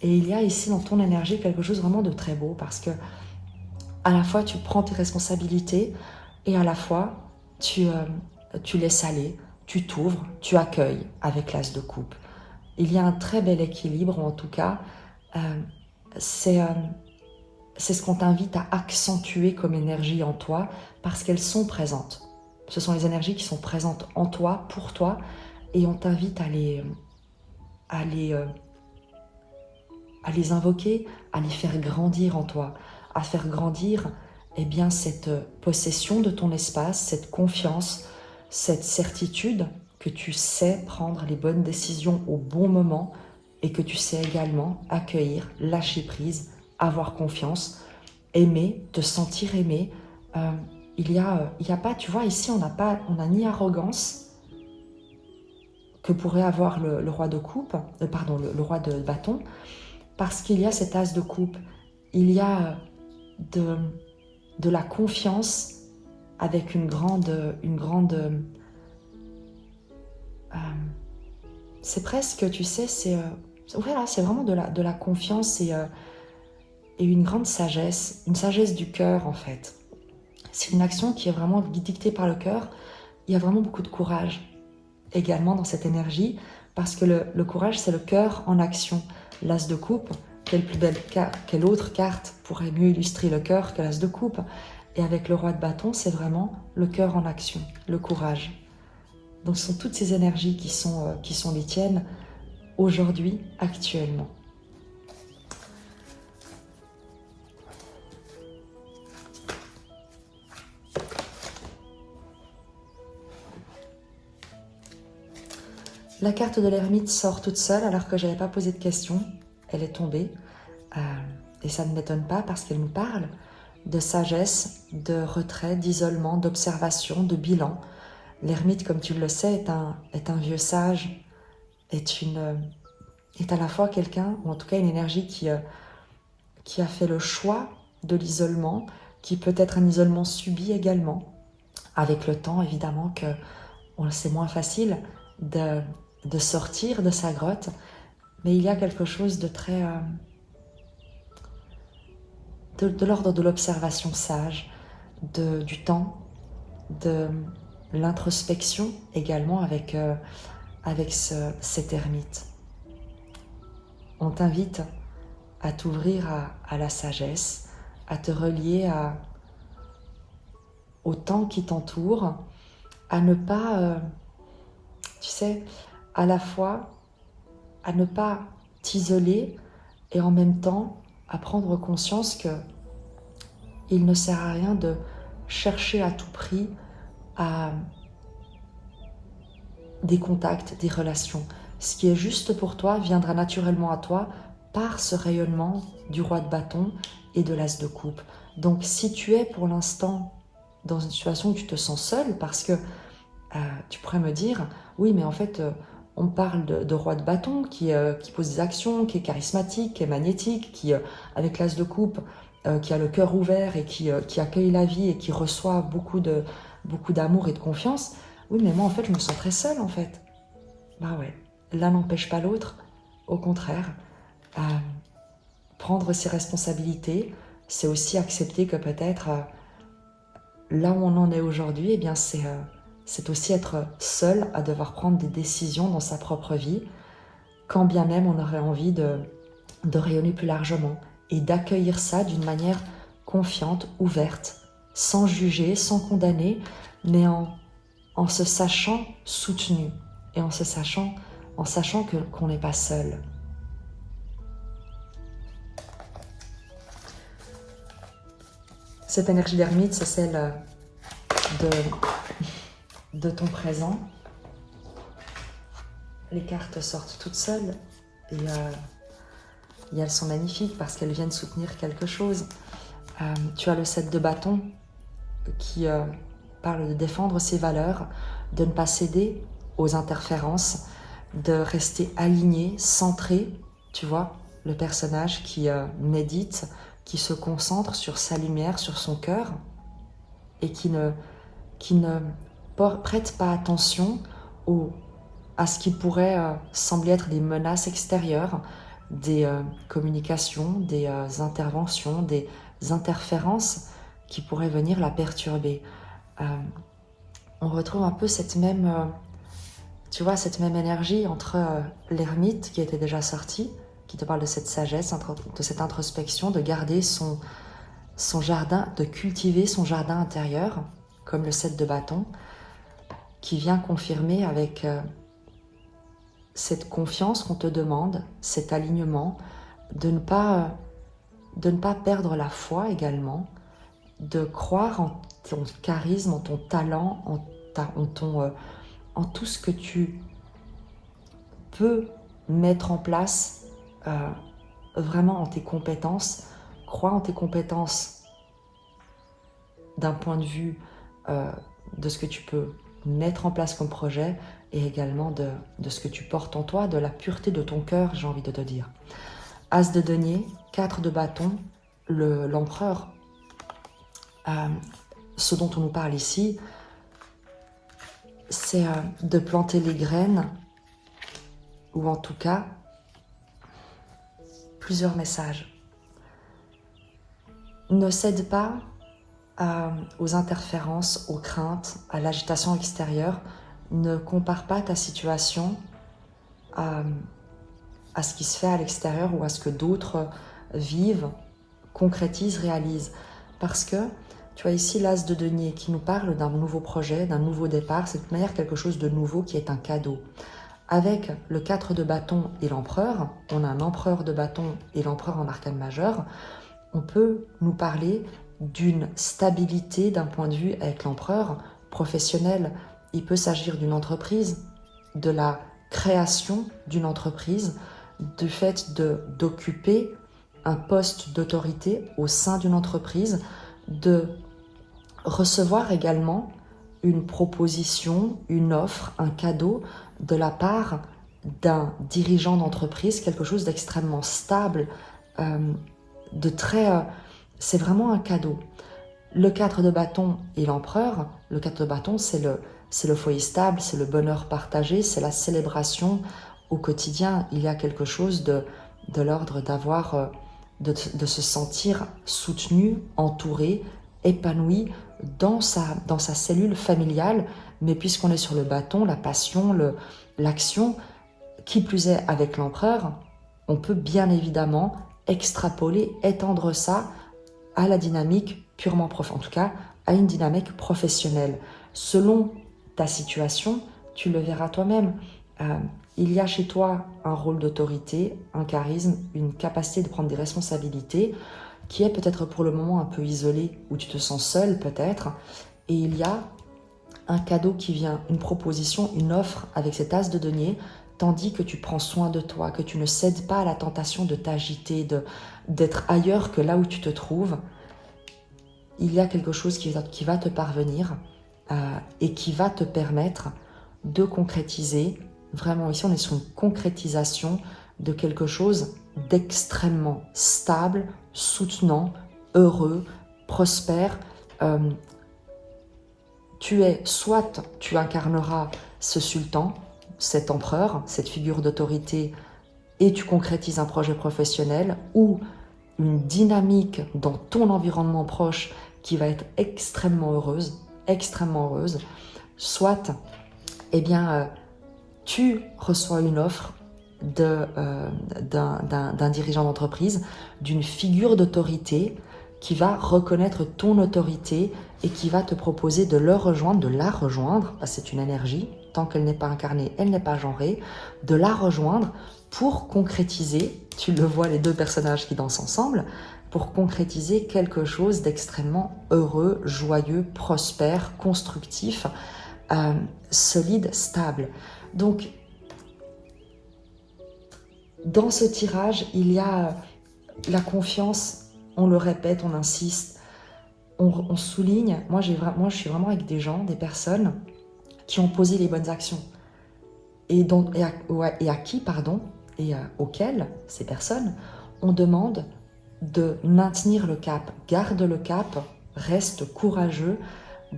Et il y a ici dans ton énergie quelque chose vraiment de très beau, parce que à la fois tu prends tes responsabilités et à la fois tu laisses aller, tu t'ouvres, tu accueilles avec l'as de coupe. Il y a un très bel équilibre, ou en tout cas, c'est ce qu'on t'invite à accentuer comme énergie en toi, parce qu'elles sont présentes. Ce sont les énergies qui sont présentes en toi, pour toi, et on t'invite à les invoquer, à les faire grandir en toi, à faire grandir eh bien, cette possession de ton espace, cette confiance, cette certitude que tu sais prendre les bonnes décisions au bon moment et que tu sais également accueillir, lâcher prise, avoir confiance, aimer, te sentir aimé. Il y a pas, tu vois, ici on n'a ni arrogance que pourrait avoir le roi de coupe, pardon, le roi de bâton, parce qu'il y a cet as de coupe, il y a de la confiance avec une grande c'est presque, tu sais, voilà, c'est vraiment de la confiance et une grande sagesse, une sagesse du cœur en fait. C'est une action qui est vraiment dictée par le cœur. Il y a vraiment beaucoup de courage également dans cette énergie, parce que le courage, c'est le cœur en action. L'as de coupe, quelle autre carte pourrait mieux illustrer le cœur que l'as de coupe? Et avec le roi de bâton, c'est vraiment le cœur en action, le courage. Donc ce sont toutes ces énergies qui sont les tiennes aujourd'hui, actuellement. La carte de l'ermite sort toute seule alors que je n'avais pas posé de questions. Elle est tombée. Et ça ne m'étonne pas parce qu'elle nous parle de sagesse, de retrait, d'isolement, d'observation, de bilan. L'ermite, comme tu le sais, est un vieux sage, est à la fois quelqu'un, ou en tout cas une énergie qui a fait le choix de l'isolement, qui peut être un isolement subi également. Avec le temps, évidemment, que c'est moins facile de sortir de sa grotte, mais il y a quelque chose de très... de l'ordre de l'observation sage, du temps, de l'introspection également avec cet ermite. On t'invite à t'ouvrir à la sagesse, à te relier au temps qui t'entoure, à ne pas, tu sais, à la fois à ne pas t'isoler et en même temps à prendre conscience que il ne sert à rien de chercher à tout prix à des contacts, des relations. Ce qui est juste pour toi viendra naturellement à toi par ce rayonnement du roi de bâton et de l'as de coupe. Donc si tu es pour l'instant dans une situation où tu te sens seul, parce que tu pourrais me dire, oui mais en fait on parle de roi de bâton qui pose des actions, qui est charismatique, qui est magnétique, qui avec l'as de coupe, qui a le cœur ouvert et qui accueille la vie et qui reçoit beaucoup d'amour et de confiance. Oui, mais moi, en fait, je me sens très seule, en fait. Bah ouais, l'un n'empêche pas l'autre. Au contraire, prendre ses responsabilités, c'est aussi accepter que peut-être là où on en est aujourd'hui, eh bien, c'est aussi être seul à devoir prendre des décisions dans sa propre vie, quand bien même on aurait envie de rayonner plus largement et d'accueillir ça d'une manière confiante, ouverte, sans juger, sans condamner, mais en se sachant soutenu et en sachant qu'on n'est pas seul. Cette énergie d'ermite, c'est celle de ton présent. Les cartes sortent toutes seules et et elles sont magnifiques parce qu'elles viennent soutenir quelque chose. Tu as le 7 de bâton qui parle de défendre ses valeurs, de ne pas céder aux interférences, de rester aligné, centré, tu vois, le personnage qui médite, qui se concentre sur sa lumière, sur son cœur, et qui ne prête pas attention à ce qui pourrait sembler être des menaces extérieures, des communications, des interventions, des interférences qui pourraient venir la perturber. On retrouve un peu cette même, tu vois, cette même énergie entre l'ermite qui était déjà sorti, qui te parle de cette sagesse, de cette introspection, de garder son jardin, de cultiver son jardin intérieur, comme le 7 de bâton, qui vient confirmer avec cette confiance qu'on te demande, cet alignement, de ne pas perdre la foi également, de croire en ton charisme, en ton talent, en tout ce que tu peux mettre en place vraiment en tes compétences. Crois en tes compétences d'un point de vue de ce que tu peux mettre en place comme projet et également de ce que tu portes en toi, de la pureté de ton cœur, j'ai envie de te dire. As de denier, 4 de bâton, l'empereur. Ce dont on nous parle ici, c'est de planter les graines, ou en tout cas, plusieurs messages. Ne cède pas aux interférences, aux craintes, à l'agitation extérieure. Ne compare pas ta situation à ce qui se fait à l'extérieur ou à ce que d'autres vivent, concrétisent, réalisent. Parce que tu as ici l'as de denier qui nous parle d'un nouveau projet, d'un nouveau départ. C'est de toute manière quelque chose de nouveau qui est un cadeau. Avec le 4 de bâton et l'empereur, on a un empereur de bâton et l'empereur en arcane majeur, on peut nous parler d'une stabilité d'un point de vue avec l'empereur professionnel. Il peut s'agir d'une entreprise, de la création d'une entreprise, du fait d'occuper un poste d'autorité au sein d'une entreprise, de recevoir également une proposition, une offre, un cadeau de la part d'un dirigeant d'entreprise, quelque chose d'extrêmement stable, de très... c'est vraiment un cadeau. Le 4 de bâton et l'empereur, le 4 de bâton, c'est le foyer stable, c'est le bonheur partagé, c'est la célébration au quotidien. Il y a quelque chose de l'ordre d'avoir, de se sentir soutenu, entouré, épanoui dans sa cellule familiale. Mais puisqu'on est sur le bâton, la passion, l'action, qui plus est avec l'empereur, on peut bien évidemment extrapoler, étendre ça à la dynamique purement en tout cas à une dynamique professionnelle. Selon ta situation, tu le verras toi-même. Il y a chez toi un rôle d'autorité, un charisme, une capacité de prendre des responsabilités qui est peut-être pour le moment un peu isolé, où tu te sens seul peut-être, et il y a un cadeau qui vient, une proposition, une offre avec cet as de denier, tandis que tu prends soin de toi, que tu ne cèdes pas à la tentation de t'agiter, d'être ailleurs que là où tu te trouves. Il y a quelque chose qui va te parvenir et qui va te permettre de concrétiser. Vraiment, ici, on est sur une concrétisation de quelque chose d'extrêmement stable, soutenant, heureux, prospère. Soit tu incarneras ce sultan, cet empereur, cette figure d'autorité, et tu concrétises un projet professionnel ou une dynamique dans ton environnement proche qui va être extrêmement heureuse, soit, eh bien, tu reçois une offre d'un dirigeant d'entreprise, d'une figure d'autorité qui va reconnaître ton autorité et qui va te proposer de la rejoindre, parce que c'est une énergie, tant qu'elle n'est pas incarnée, elle n'est pas genrée, de la rejoindre pour concrétiser, tu le vois, les deux personnages qui dansent ensemble, pour concrétiser quelque chose d'extrêmement heureux, joyeux, prospère, constructif, solide, stable. Donc, dans ce tirage, il y a la confiance, on le répète, on insiste, on souligne. Moi, je suis vraiment avec des gens, des personnes qui ont posé les bonnes actions. Et à qui, et auxquelles, ces personnes, on demande de maintenir le cap. Garde le cap, reste courageux,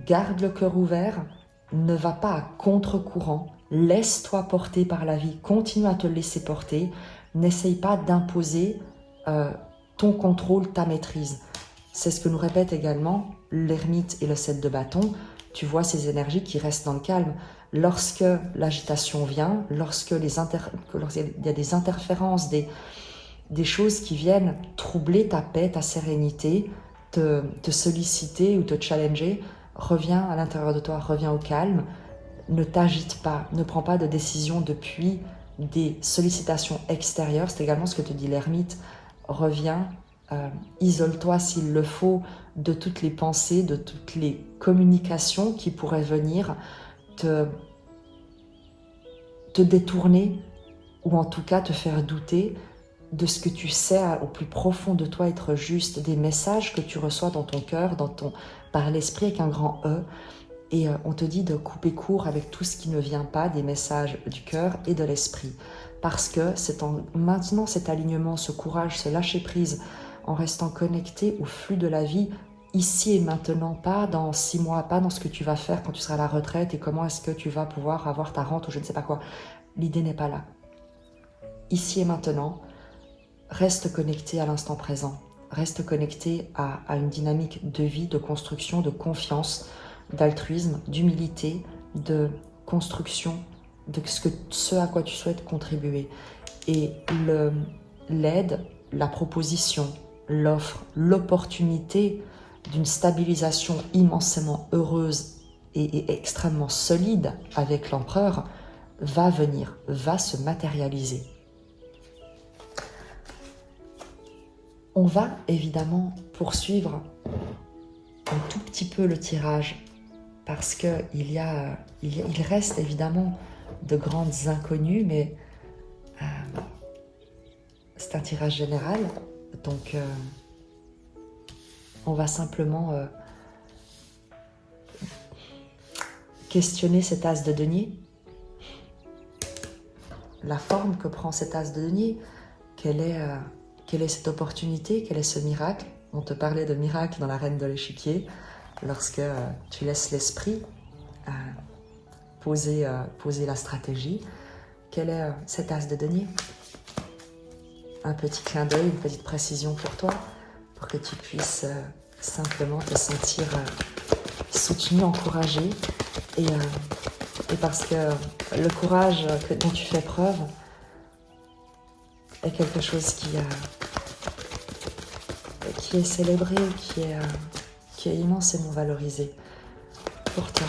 garde le cœur ouvert, ne va pas à contre-courant, laisse-toi porter par la vie, continue à te laisser porter, n'essaye pas d'imposer ton contrôle, ta maîtrise. C'est ce que nous répète également l'ermite et le 7 de bâton. Tu vois ces énergies qui restent dans le calme. Lorsque l'agitation vient, lorsqu'il y a des interférences, des choses qui viennent troubler ta paix, ta sérénité, te solliciter ou te challenger, reviens à l'intérieur de toi, reviens au calme, ne t'agite pas, ne prends pas de décision depuis des sollicitations extérieures. C'est également ce que te dit l'ermite. Reviens, isole-toi s'il le faut de toutes les pensées, de toutes les communications qui pourraient venir te détourner ou en tout cas te faire douter de ce que tu sais au plus profond de toi être juste, des messages que tu reçois dans ton cœur, par l'esprit avec un grand E. Et on te dit de couper court avec tout ce qui ne vient pas des messages du cœur et de l'esprit. Parce que c'est en maintenant cet alignement, ce courage, ce lâcher-prise, en restant connecté au flux de la vie, ici et maintenant, pas dans 6 mois, pas dans ce que tu vas faire quand tu seras à la retraite et comment est-ce que tu vas pouvoir avoir ta rente ou je ne sais pas quoi. L'idée n'est pas là. Ici et maintenant, reste connecté à l'instant présent. Reste connecté à une dynamique de vie, de construction, de confiance, d'altruisme, d'humilité, de construction, de ce à quoi tu souhaites contribuer. Et l'aide, la proposition, l'offre, l'opportunité d'une stabilisation immensément heureuse et extrêmement solide avec l'empereur va venir, va se matérialiser. On va évidemment poursuivre un tout petit peu le tirage parce qu'il reste évidemment de grandes inconnues, mais c'est un tirage général, donc on va simplement questionner cet as de denier, la forme que prend cet as de denier, quelle est cette opportunité, quel est ce miracle. On te parlait de miracle dans la reine de l'échiquier, lorsque tu laisses l'esprit poser la stratégie. Quel est cet as de denier? Un petit clin d'œil, une petite précision pour toi, pour que tu puisses simplement te sentir soutenu, encouragé, et parce que le courage dont tu fais preuve est quelque chose qui est célébré, qui est immensément valorisé pour toi.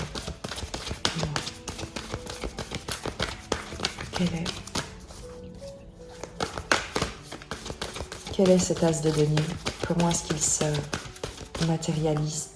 Quel est cet as de denier? Comment est-ce qu'il se matérialise?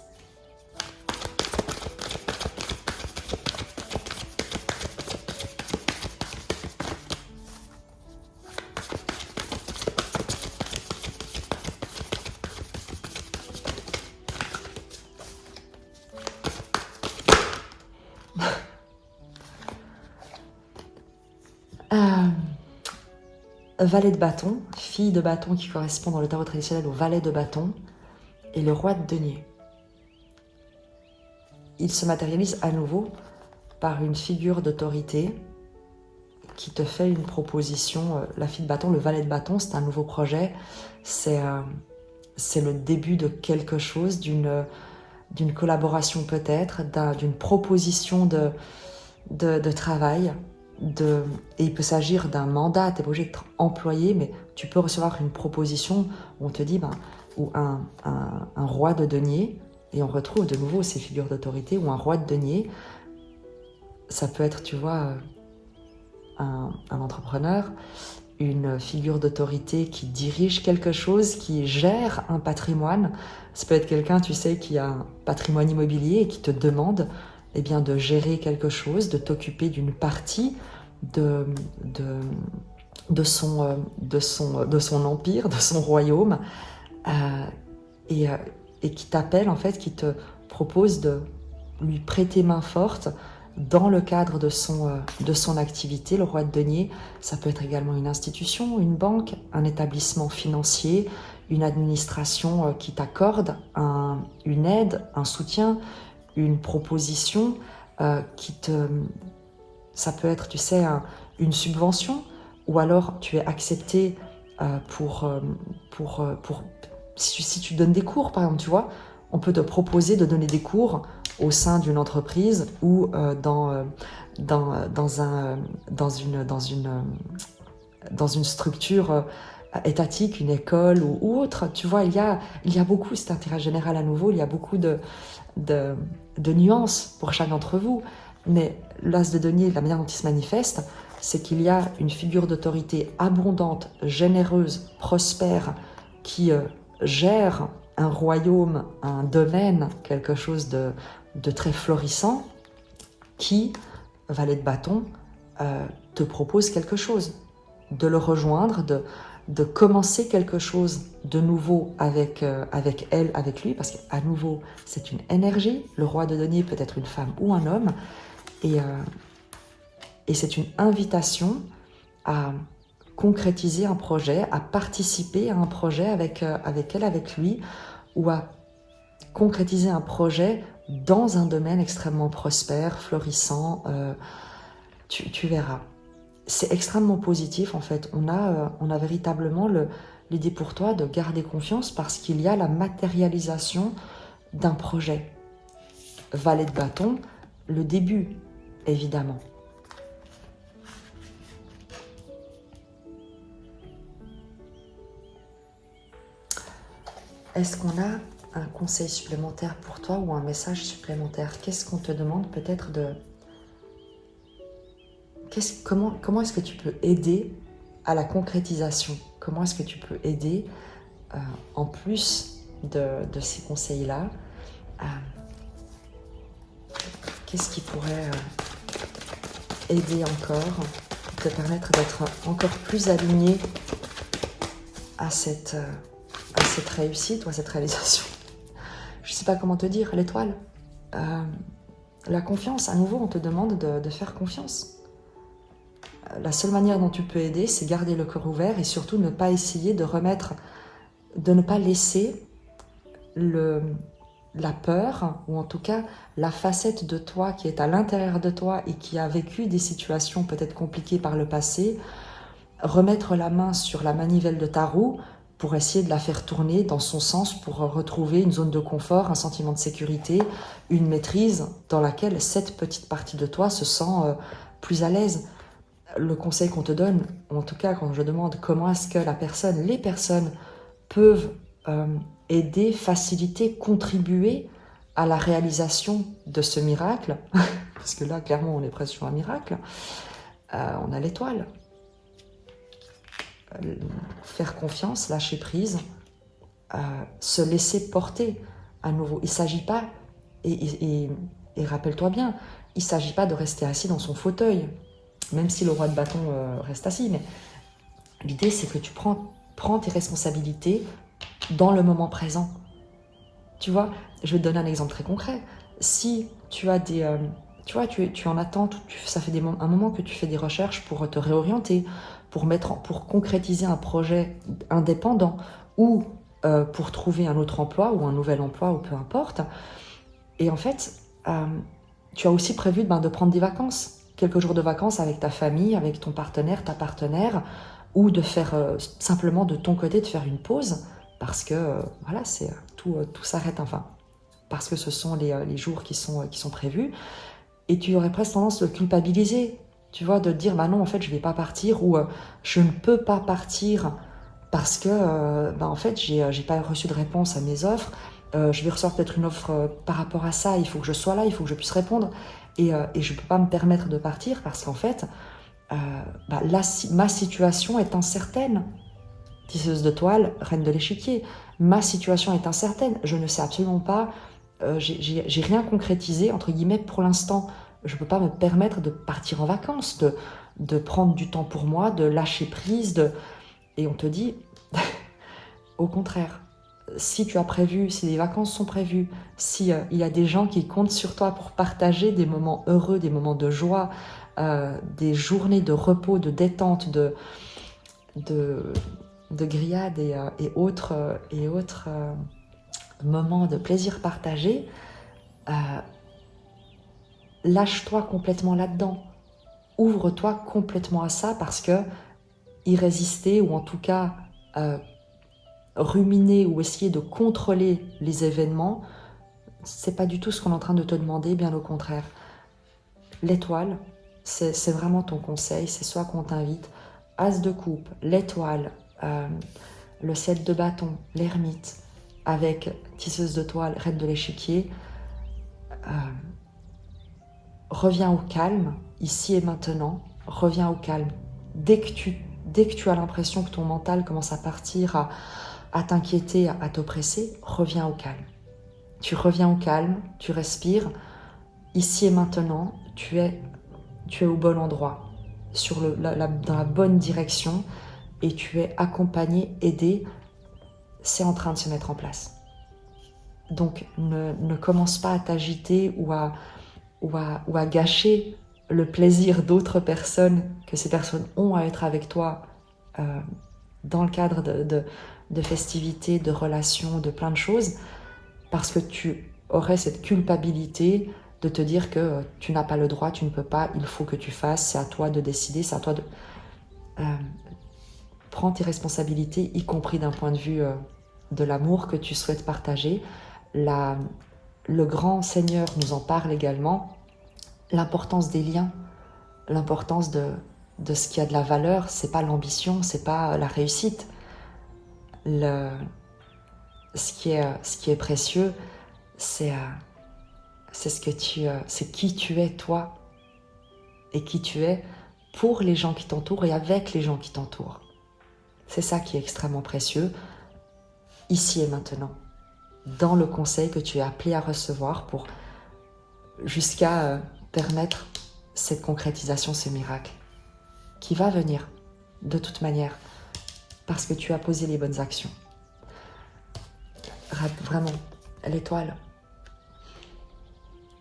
Valet de bâton, fille de bâton qui correspond dans le tarot traditionnel au valet de bâton, et le roi de denier. Il se matérialise à nouveau par une figure d'autorité qui te fait une proposition. La fille de bâton, le valet de bâton, c'est un nouveau projet, c'est le début de quelque chose, d'une collaboration peut-être, d'une proposition de travail. Et il peut s'agir d'un mandat, tu n'es pas obligé d'être employé, mais tu peux recevoir une proposition où on te dit, ou un roi de denier, et on retrouve de nouveau ces figures d'autorité, ou un roi de denier, ça peut être, tu vois, un entrepreneur, une figure d'autorité qui dirige quelque chose, qui gère un patrimoine. Ça peut être quelqu'un, tu sais, qui a un patrimoine immobilier et qui te demande de gérer quelque chose, de t'occuper d'une partie de de son empire, de son royaume, et qui t'appelle en fait, qui te propose de lui prêter main forte dans le cadre de son activité. Le roi de denier, ça peut être également une institution, une banque, un établissement financier, une administration qui t'accorde une aide, un soutien, une proposition ça peut être, tu sais, une subvention, ou alors tu es accepté si tu donnes des cours, par exemple, tu vois, on peut te proposer de donner des cours au sein d'une entreprise ou dans une structure étatique, une école ou autre. Tu vois, il y a beaucoup, cet intérêt général à nouveau, il y a beaucoup de nuances pour chacun d'entre vous. Mais l'as de denier, la manière dont il se manifeste, c'est qu'il y a une figure d'autorité abondante, généreuse, prospère, qui gère un royaume, un domaine, quelque chose de très florissant, qui, valet de bâton, te propose quelque chose, de le rejoindre, de commencer quelque chose de nouveau avec elle, avec lui, parce qu'à nouveau, c'est une énergie. Le roi de denier peut être une femme ou un homme, et c'est une invitation à concrétiser un projet, à participer à un projet avec elle, avec lui, ou à concrétiser un projet dans un domaine extrêmement prospère, florissant. Tu verras. C'est extrêmement positif en fait. On a véritablement l'idée pour toi de garder confiance parce qu'il y a la matérialisation d'un projet. Valet de bâton, le début, évidemment. Est-ce qu'on a un conseil supplémentaire pour toi ou un message supplémentaire? Qu'est-ce qu'on te demande peut-être comment est-ce que tu peux aider à la concrétisation? Comment est-ce que tu peux aider, en plus de ces conseils-là, qu'est-ce qui pourrait aider encore, te permettre d'être encore plus aligné à cette réussite ou à cette réalisation? Je ne sais pas comment te dire, l'étoile. La confiance, à nouveau, on te demande de faire confiance. La seule manière dont tu peux aider, c'est garder le cœur ouvert et surtout ne pas essayer de ne pas laisser la peur, ou en tout cas la facette de toi qui est à l'intérieur de toi et qui a vécu des situations peut-être compliquées par le passé, remettre la main sur la manivelle de ta roue pour essayer de la faire tourner dans son sens, pour retrouver une zone de confort, un sentiment de sécurité, une maîtrise dans laquelle cette petite partie de toi se sent plus à l'aise. Le conseil qu'on te donne, ou en tout cas quand je demande comment est-ce que les personnes peuvent aider, faciliter, contribuer à la réalisation de ce miracle, parce que là clairement on est presque sur un miracle, on a l'étoile. Faire confiance, lâcher prise, se laisser porter à nouveau. Il ne s'agit pas, et rappelle-toi bien, il ne s'agit pas de rester assis dans son fauteuil, même si le roi de bâton reste assis, mais l'idée c'est que tu prends tes responsabilités dans le moment présent. Tu vois, je vais te donner un exemple très concret. Si tu as tu es en attente, ça fait un moment que tu fais des recherches pour te réorienter, pour concrétiser un projet indépendant ou pour trouver un autre emploi ou un nouvel emploi ou peu importe. Et en fait, tu as aussi prévu de prendre des vacances, quelques jours de vacances avec ta famille, avec ton partenaire, ta partenaire, ou de faire simplement de ton côté, de faire une pause, parce que voilà, tout s'arrête enfin, parce que ce sont les jours qui sont prévus, et tu aurais presque tendance de culpabiliser, tu vois, de dire bah non en fait je vais pas partir, ou je ne peux pas partir parce que en fait j'ai pas reçu de réponse à mes offres, je vais recevoir peut-être une offre par rapport à ça, il faut que je sois là, il faut que je puisse répondre, et je peux pas me permettre de partir parce qu'en fait ma situation est incertaine. Tisseuse de toile, reine de l'échiquier, ma situation est incertaine, je ne sais absolument pas, j'ai rien concrétisé, entre guillemets, pour l'instant. Je ne peux pas me permettre de partir en vacances, de prendre du temps pour moi, de lâcher prise, et on te dit, au contraire, si tu as prévu, si les vacances sont prévues, si il y a des gens qui comptent sur toi pour partager des moments heureux, des moments de joie, des journées de repos, de détente, de grillades et autres moments de plaisir partagé, lâche-toi complètement là-dedans. Ouvre-toi complètement à ça, parce que y résister, ou en tout cas ruminer ou essayer de contrôler les événements, c'est pas du tout ce qu'on est en train de te demander, bien au contraire. L'étoile, c'est vraiment ton conseil, c'est soit qu'on t'invite, As de coupe, l'étoile, le 7 de bâton, l'ermite, avec tisseuse de toile, reine de l'échiquier. Reviens au calme, ici et maintenant, reviens au calme. Dès que tu as l'impression que ton mental commence à partir, à t'inquiéter, à t'oppresser, reviens au calme. Tu reviens au calme, tu respires. Ici et maintenant, tu es au bon endroit, dans la bonne direction, et tu es accompagné, aidé. C'est en train de se mettre en place. Donc ne commence pas à t'agiter ou à gâcher le plaisir d'autres personnes, que ces personnes ont à être avec toi dans le cadre de festivités, de relations, de plein de choses, parce que tu aurais cette culpabilité de te dire que tu n'as pas le droit, tu ne peux pas, il faut que tu fasses, c'est à toi de décider, c'est à toi de... prends tes responsabilités, y compris d'un point de vue de l'amour que tu souhaites partager. Le grand Seigneur nous en parle également, l'importance des liens, l'importance de ce qui a de la valeur, c'est pas l'ambition, c'est pas la réussite. Ce qui est précieux, c'est qui tu es toi, et qui tu es pour les gens qui t'entourent et avec les gens qui t'entourent. C'est ça qui est extrêmement précieux, ici et maintenant, dans le conseil que tu es appelé à recevoir pour jusqu'à permettre cette concrétisation, ce miracle, qui va venir de toute manière, parce que tu as posé les bonnes actions. Vraiment, l'étoile.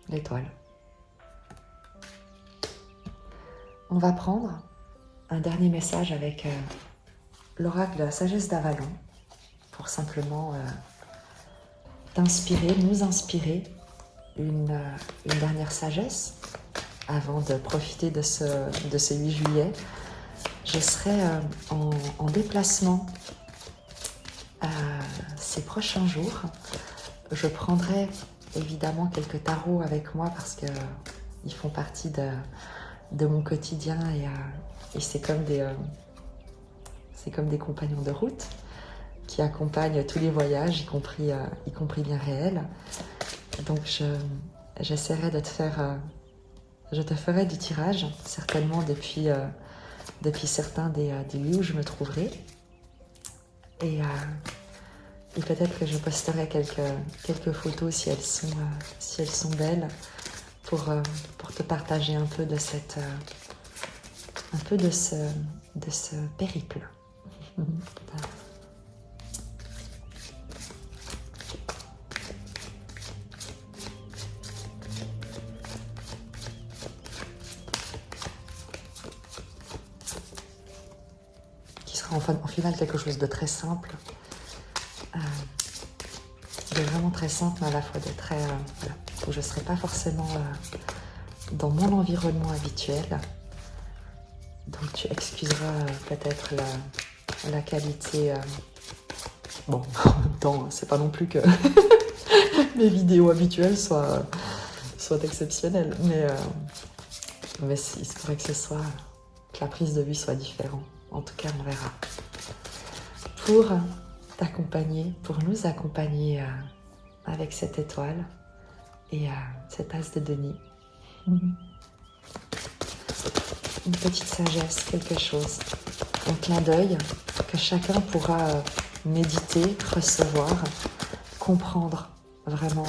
L'étoile. On va prendre un dernier message avec l'oracle de la sagesse d'Avalon, pour simplement nous inspirer une dernière sagesse avant de profiter de ce 8 juillet. Je serai en déplacement ces prochains jours. Je prendrai évidemment quelques tarots avec moi, parce qu'ils font partie de mon quotidien, et c'est comme des compagnons de route qui accompagnent tous les voyages, y compris bien réels. Donc j'essaierai de je te ferai du tirage, certainement depuis certains des lieux où je me trouverai. Et peut-être que je posterai quelques photos si elles sont belles, pour te partager un peu de ce périple. Qui sera en final quelque chose de très simple, de vraiment très simple, mais à la fois de très... voilà, où je ne serai pas forcément dans mon environnement habituel. Donc tu excuseras peut-être la qualité... Bon, en même temps, c'est pas non plus que mes vidéos habituelles soient exceptionnelles, mais il se pourrait que la prise de vue soit différente. En tout cas, on verra. Pour t'accompagner, pour nous accompagner avec cette étoile et cet as de Denis. Une petite sagesse, quelque chose, un clin d'œil que chacun pourra méditer, recevoir, comprendre vraiment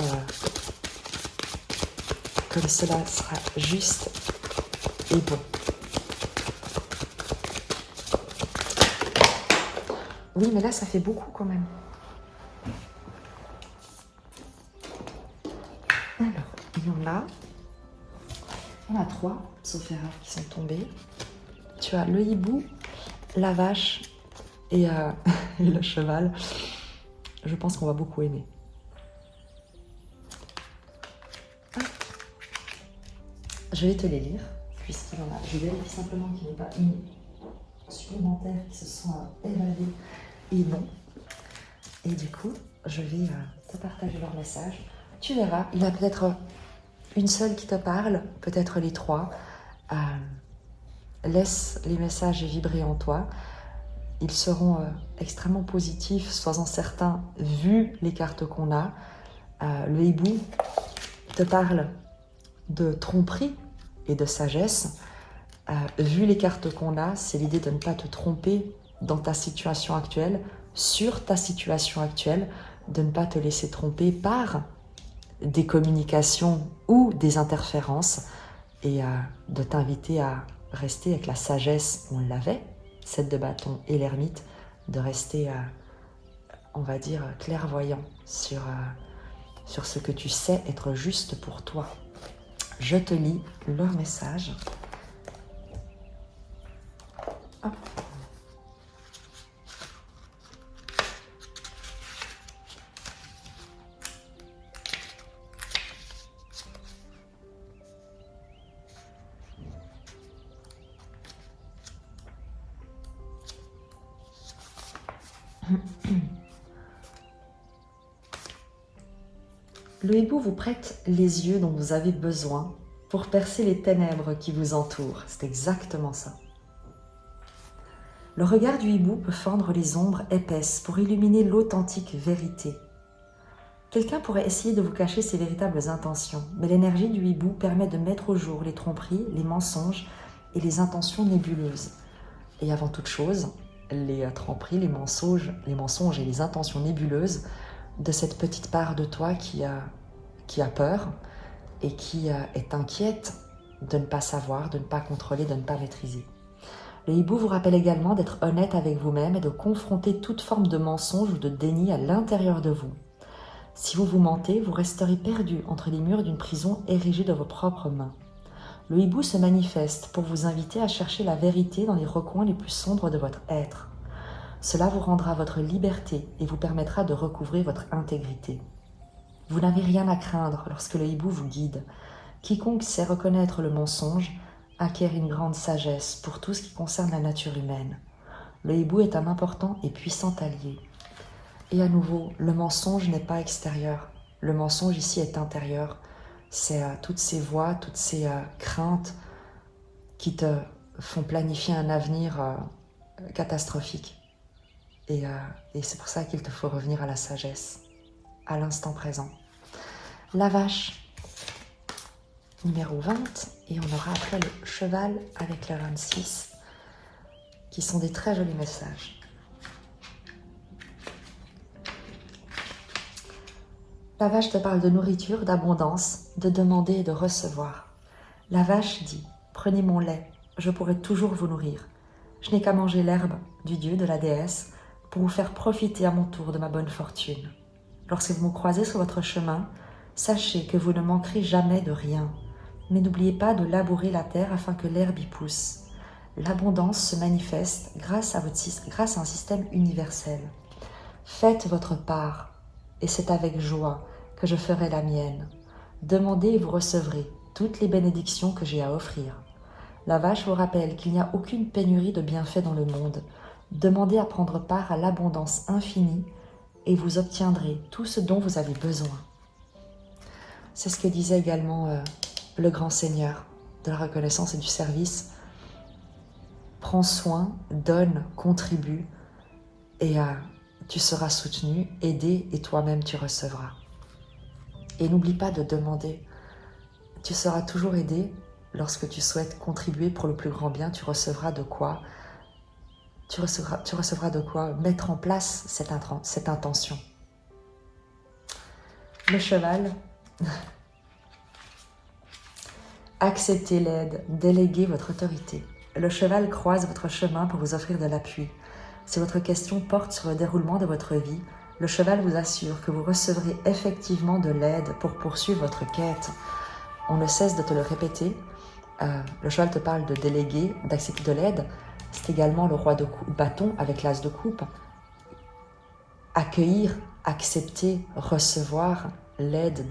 comme cela sera juste et bon. Oui, mais là, ça fait beaucoup quand même. Alors, il y en a 3, sauf erreur, qui sont tombés. Tu as le hibou, la vache et, et le cheval. Je pense qu'on va beaucoup aimer. Je vais te les lire, puisqu'il y en a. Je vérifie simplement qu'il n'y ait pas une supplémentaire qui se soit évadée et non. Et du coup, je vais te partager leur message. Tu verras, il y en a peut-être une seule qui te parle, peut-être les 3. Laisse les messages vibrer en toi. Ils seront extrêmement positifs, sois-en certain, vu les cartes qu'on a. Le hibou te parle de tromperie et de sagesse. Vu les cartes qu'on a, c'est l'idée de ne pas te tromper dans ta situation actuelle, sur ta situation actuelle, de ne pas te laisser tromper par des communications ou des interférences et de t'inviter à rester avec la sagesse, on l'avait, 7 de bâton et l'ermite, de rester, on va dire, clairvoyant sur ce que tu sais être juste pour toi. Je te lis leur message. Hop. Le hibou vous prête les yeux dont vous avez besoin pour percer les ténèbres qui vous entourent. C'est exactement ça. Le regard du hibou peut fendre les ombres épaisses pour illuminer l'authentique vérité. Quelqu'un pourrait essayer de vous cacher ses véritables intentions, mais l'énergie du hibou permet de mettre au jour les tromperies, les mensonges et les intentions nébuleuses. Et avant toute chose, les tromperies, les mensonges et les intentions nébuleuses de cette petite part de toi qui a peur et qui est inquiète de ne pas savoir, de ne pas contrôler, de ne pas maîtriser. Le hibou vous rappelle également d'être honnête avec vous-même et de confronter toute forme de mensonge ou de déni à l'intérieur de vous. Si vous vous mentez, vous resterez perdu entre les murs d'une prison érigée de vos propres mains. Le hibou se manifeste pour vous inviter à chercher la vérité dans les recoins les plus sombres de votre être. Cela vous rendra votre liberté et vous permettra de recouvrer votre intégrité. Vous n'avez rien à craindre lorsque le hibou vous guide. Quiconque sait reconnaître le mensonge acquiert une grande sagesse pour tout ce qui concerne la nature humaine. Le hibou est un important et puissant allié. Et à nouveau, le mensonge n'est pas extérieur. Le mensonge ici est intérieur. C'est toutes ces voix, toutes ces craintes qui te font planifier un avenir catastrophique. Et c'est pour ça qu'il te faut revenir à la sagesse, à l'instant présent. La vache, numéro 20, et on aura après le cheval avec le 26, qui sont des très jolis messages. La vache te parle de nourriture, d'abondance, de demander et de recevoir. La vache dit « Prenez mon lait, je pourrai toujours vous nourrir. Je n'ai qu'à manger l'herbe du dieu, de la déesse, pour vous faire profiter à mon tour de ma bonne fortune. Lorsque vous me croisez sur votre chemin, sachez que vous ne manquerez jamais de rien. Mais n'oubliez pas de labourer la terre afin que l'herbe y pousse. L'abondance se manifeste grâce à un système universel. Faites votre part, et c'est avec joie que je ferai la mienne. Demandez et vous recevrez toutes les bénédictions que j'ai à offrir. La vache vous rappelle qu'il n'y a aucune pénurie de bienfaits dans le monde. Demandez à prendre part à l'abondance infinie et vous obtiendrez tout ce dont vous avez besoin. C'est ce que disait également le grand Seigneur de la reconnaissance et du service. Prends soin, donne, contribue et tu seras soutenu, aidé et toi-même tu recevras. Et n'oublie pas de demander. Tu seras toujours aidé lorsque tu souhaites contribuer pour le plus grand bien. Tu recevras de quoi mettre en place cette intention. Le cheval, acceptez l'aide, déléguez votre autorité. Le cheval croise votre chemin pour vous offrir de l'appui. Si votre question porte sur le déroulement de votre vie, le cheval vous assure que vous recevrez effectivement de l'aide pour poursuivre votre quête. On ne cesse de te le répéter. Le cheval te parle de déléguer, d'accepter de l'aide. C'est également le roi de bâton avec l'as de coupe. Accueillir, accepter, recevoir l'aide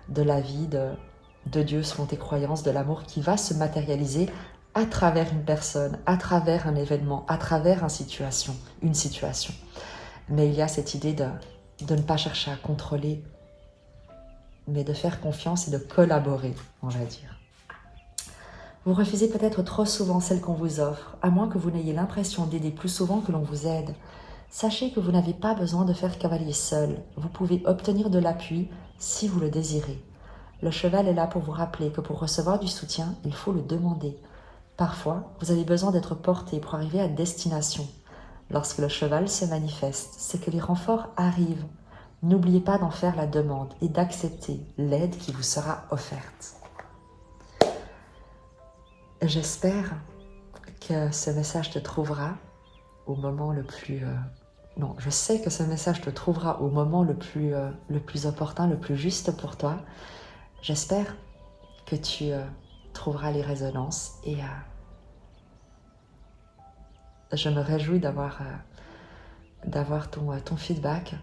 de la vie, de Dieu selon tes croyances, de l'amour qui va se matérialiser à travers une personne, à travers un événement, à travers une situation. Mais il y a cette idée de ne pas chercher à contrôler, mais de faire confiance et de collaborer, on va dire. Vous refusez peut-être trop souvent celle qu'on vous offre, à moins que vous n'ayez l'impression d'aider plus souvent que l'on vous aide. Sachez que vous n'avez pas besoin de faire cavalier seul. Vous pouvez obtenir de l'appui si vous le désirez. Le cheval est là pour vous rappeler que pour recevoir du soutien, il faut le demander. Parfois, vous avez besoin d'être porté pour arriver à destination. Lorsque le cheval se manifeste, c'est que les renforts arrivent. N'oubliez pas d'en faire la demande et d'accepter l'aide qui vous sera offerte. J'espère que ce message te trouvera au moment le plus... Non, je sais que ce message te trouvera au moment le plus opportun, le plus juste pour toi. J'espère que tu trouveras les résonances et je me réjouis d'avoir ton feedback,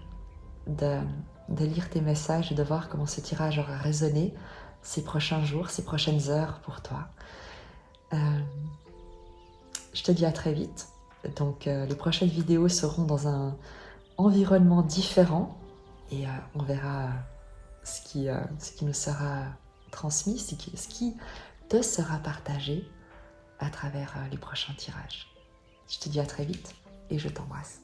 de lire tes messages et de voir comment ce tirage aura résonné ces prochains jours, ces prochaines heures pour toi. Je te dis à très vite. Donc les prochaines vidéos seront dans un environnement différent et on verra ce qui nous sera transmis, ce qui te sera partagé à travers les prochains tirages. Je te dis à très vite et je t'embrasse.